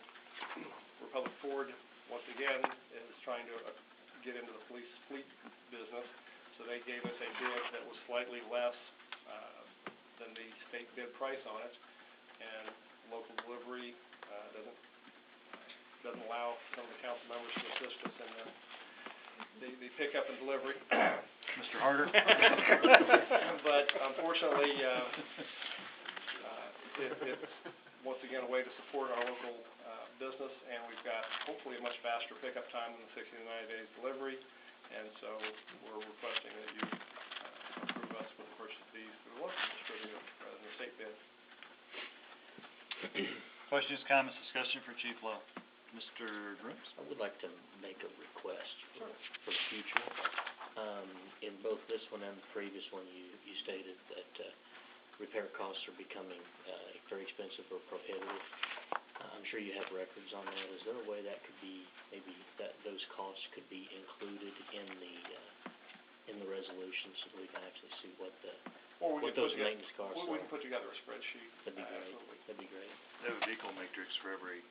Republic Ford, once again, is trying to get into the police fleet business, so they gave us a bid that was slightly less than the state bid price on it, and local delivery doesn't allow some of the council members to assist us in the pickup and delivery. Mr. Harder? But unfortunately, it's once again a way to support our local business, and we've got hopefully a much faster pickup time than the 60 to 90 days delivery, and so we're requesting that you approve us for the purchase of these through the local distributor rather than the state bid. Questions, comments, discussion for Chief Lowe? Mr. Grooms? I would like to make a request for the future. In both this one and the previous one, you stated that repair costs are becoming very expensive or prohibitive. I'm sure you have records on that. Is there a way that could be, maybe that those costs could be included in the resolution so we can actually see what those maintenance costs are? We can put together a spreadsheet. That'd be great. Absolutely. That'd be great. They have a vehicle matrix for every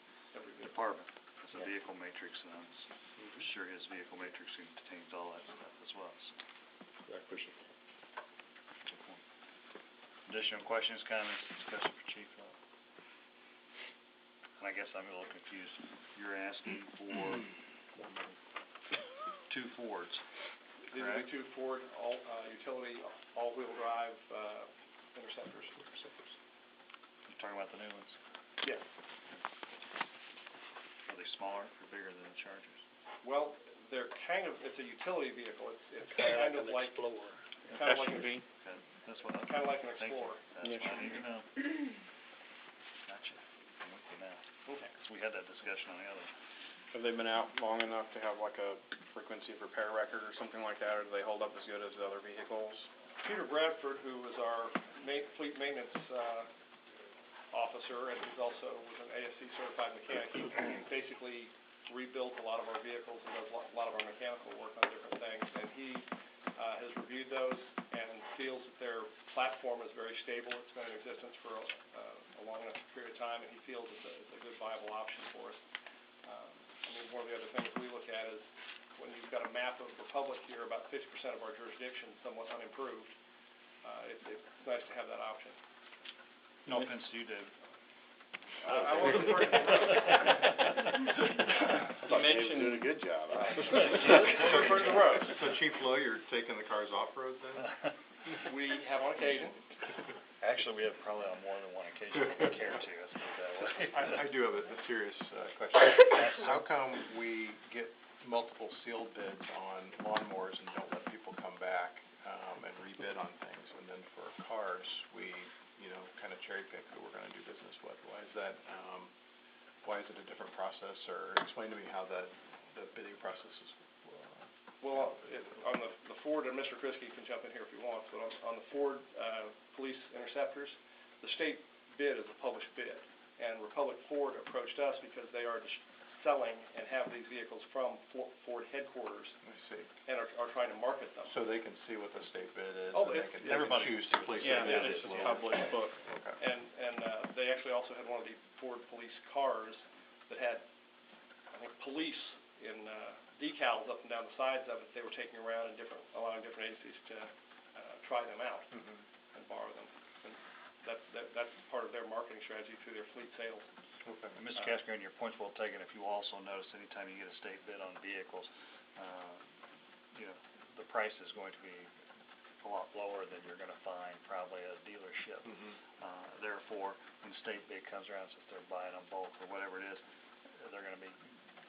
department. It's a Yeah. vehicle matrix, and I'm sure his vehicle matrix contains all that stuff as well. So. I appreciate that. Good point. Additional questions, comments, discussion for Chief Lowe? And I guess I'm a little confused. You're asking for 2 Fords, These will be 2 Ford utility all-wheel drive Interceptors. you're talking about the new ones. Yes. Are they smaller or bigger than the Chargers? Well, they're it's a utility vehicle. It's kind of like Explorer. kind of like SUV? Okay, that's what I... kind of like an Thank you. Explorer. That's what I need to know. Gotcha. I'm with you now. Okay. 'Cause we had that discussion on the other. Have they been out long enough to have like a frequency of repair record or something like that, or do they hold up as good as the other vehicles? Peter Bradford, who was our fleet maintenance officer, and he's also was an ASC certified mechanic. He basically rebuilt a lot of our vehicles and does a lot of our mechanical work on different things. And he has reviewed those and feels that their platform is very stable. It's been in existence for a long enough period of time, and he feels it's a good viable option for us. I mean, one of the other things we look at is when you've got a map of the Republic here, about 50% of our jurisdiction is somewhat unimproved. It's nice to have that option. No offense to you, Dave. I wasn't for it. You mentioned doing a good job. Refer to the roads. So Chief Lowe, you're taking the cars off-road then? We have on occasion. Actually, we have probably on more than one occasion if we care to, let's put it that way. I do have a serious question. How come we get multiple sealed bids on lawnmowers and don't let people come back and rebid on things, and then for cars, we, kind of cherry pick who we're going to do business with? Why is that? Why is it a different process? Or explain to me how the bidding process is. Well, on the Ford, and Mr. Kriske can jump in here if he wants, but on the Ford police interceptors, the state bid is a published bid, and Republic Ford approached us because they are selling and have these vehicles from Ford headquarters. I see. And are trying to market them. So they can see what the state bid is. Oh, and they can choose to place their bid. Yeah, it's a published book. Okay. And they actually also had one of the Ford police cars that had, I think, police in decals up and down the sides of it. They were taking around and allowing different agencies to try them out and borrow them. And that's part of their marketing strategy through their fleet sales. Okay. And Mr. Cascone, your point's well taken. If you also notice, anytime you get a state bid on vehicles, the price is going to be a lot lower than you're going to find probably at a dealership. Therefore, when the state bid comes around, since they're buying them bulk or whatever it is, they're going to be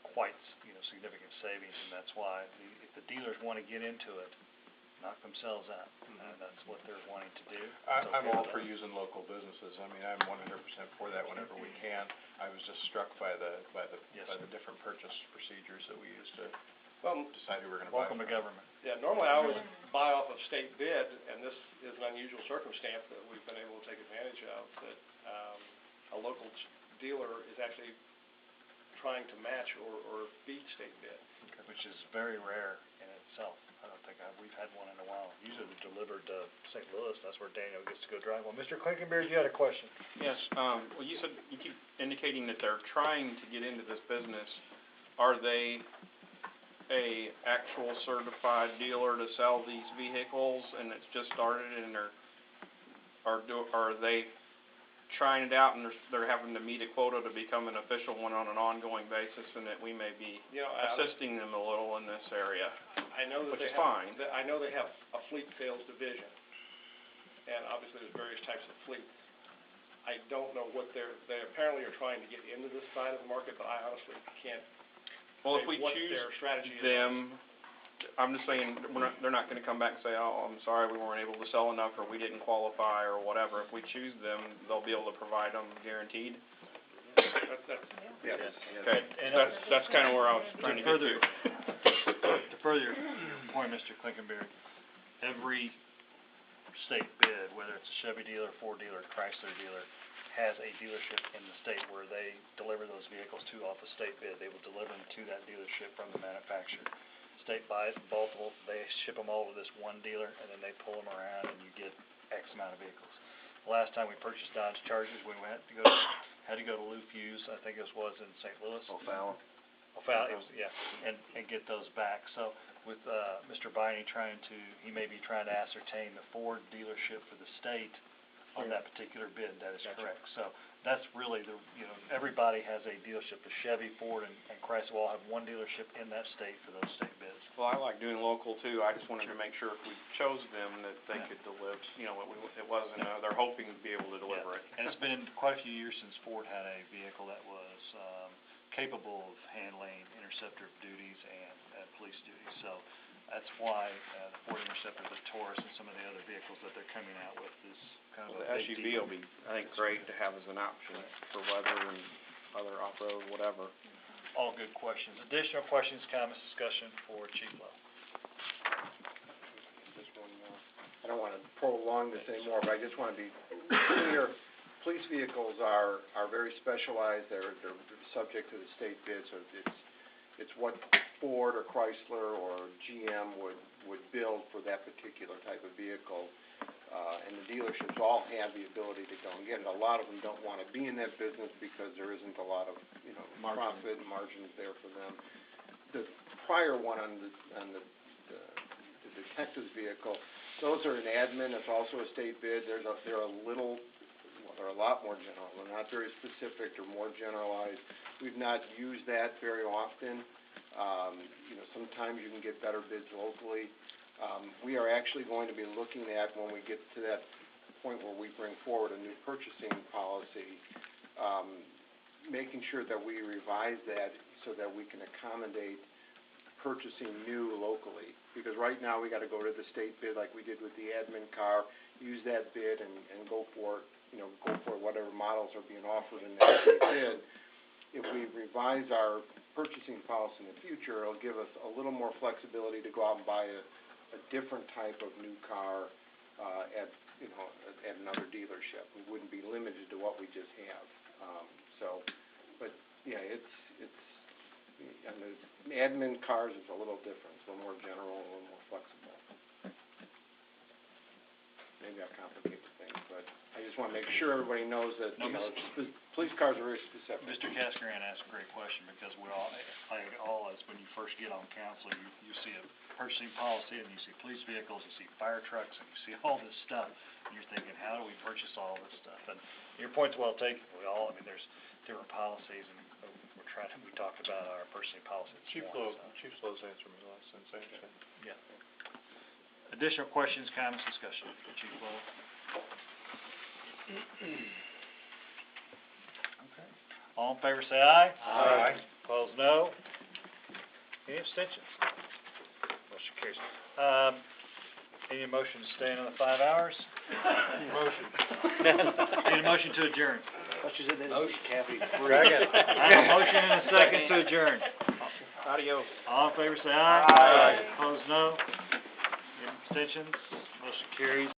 quite significant savings, and that's why if the dealers want to get into it, knock themselves out. That's what they're wanting to do. I'm all for using local businesses. I mean, I'm 100% for that whenever we can. I was just struck by the different purchase procedures that we use to decide who we're going to buy. Welcome to government. Yeah, normally I always buy off of state bid, and this is an unusual circumstance that we've been able to take advantage of, that a local dealer is actually trying to match or beat state bid. Which is very rare in itself. I don't think we've had one in a while. Usually they're delivered to St. Louis. That's where Daniel gets to go drive. Well, Mr. Clinkenbeard, you had a question. Yes, well, you said, you keep indicating that they're trying to get into this business. Are they a actual certified dealer to sell these vehicles, and it's just started, and are they trying it out and they're having to meet a quota to become an official one on an ongoing basis, and that we may be assisting them a little in this area? I know that which is fine. I know they have a fleet sales division, and obviously there's various types of fleets. I don't know what they apparently are trying to get into this side of the market, but I honestly can't Well, say if we what choose their strategy is. I'm just saying, they're not going to come back and say, oh, I'm sorry, we weren't able to sell enough, or we didn't qualify, or whatever. If we choose them, they'll be able to provide them guaranteed. Yes. Okay, that's kind of where I was trying to get to. To further your point, Mr. Clinkenbeard, every state bid, whether it's a Chevy dealer, Ford dealer, Chrysler dealer, has a dealership in the state where they deliver those vehicles to off the state bid. They will deliver them to that dealership from the manufacturer. State buys multiple, they ship them all to this one dealer, and then they pull them around, and you get X amount of vehicles. The last time we purchased Dodge Chargers, we had to go to Lou Fuse, I think it was in St. Louis. O'Fallon, it was, yeah, and get those back. So with Mr. Biney he may be trying to ascertain the Ford dealership for the state on that particular bid. That is correct. So that's really everybody has a dealership. The Chevy, Ford, and Chrysler all have one dealership in that state for those state bids. Well, I like doing local too. I just wanted to make sure if we chose them that they could deliver. It wasn't. They're hoping to be able to deliver it. And it's been quite a few years since Ford had a vehicle that was capable of handling interceptor duties and police duties. So that's why the Ford Interceptor, the Taurus, and some of the other vehicles that they're coming out with is kind of The a big SUV deal. will be, I think, great to have as an option for weather and other off-road, whatever. All good questions. Additional questions, comments, discussion for Chief Lowe? Just one more. I don't wanna prolong this anymore, but I just wanna be clear. Police vehicles are very specialized, they're subject to the state bid, so it's what Ford or Chrysler or GM would build for that particular type of vehicle. And the dealerships all have the ability to go and get it. A lot of them don't wanna be in that business because there isn't a lot of, profit and margins there for them. The prior one on the detective's vehicle, those are an admin, it's also a state bid, they're a lot more general, they're not very specific, they're more generalized. We've not used that very often. Sometimes you can get better bids locally. We are actually going to be looking at, when we get to that point where we bring forward a new purchasing policy, making sure that we revise that so that we can accommodate purchasing new locally. Because right now, we gotta go to the state bid like we did with the admin car, use that bid and go for whatever models are being offered in that state bid. If we revise our purchasing policy in the future, it'll give us a little more flexibility to go out and buy a different type of new car at another dealership. We wouldn't be limited to what we just have. And the admin cars is a little different, it's a little more general, a little more flexible. Maybe I complicate things, but I just want to make sure everybody knows that, police cars are very specific. Mr. Cascaran asked a great question, because we all, as when you first get on council, you see a purchasing policy, and you see police vehicles, you see fire trucks, and you see all this stuff, and you're thinking, how do we purchase all this stuff? And your point's well taken. There's different policies, and we talked about our purchasing policy this morning. Chief Lowe's answered me last time, so I understand. Yeah. Additional questions, comments, discussion for Chief Lowe? Okay. All in favor, say aye. Aye. Opposed, no. Any abstentions? Motion carries. Any motion to stay another 5 hours? Motion. Need a motion to adjourn. Motion, Kathy. I have a motion and a second to adjourn. Adios. All in favor, say aye. Aye. Opposed, no. Any abstentions? Motion carries.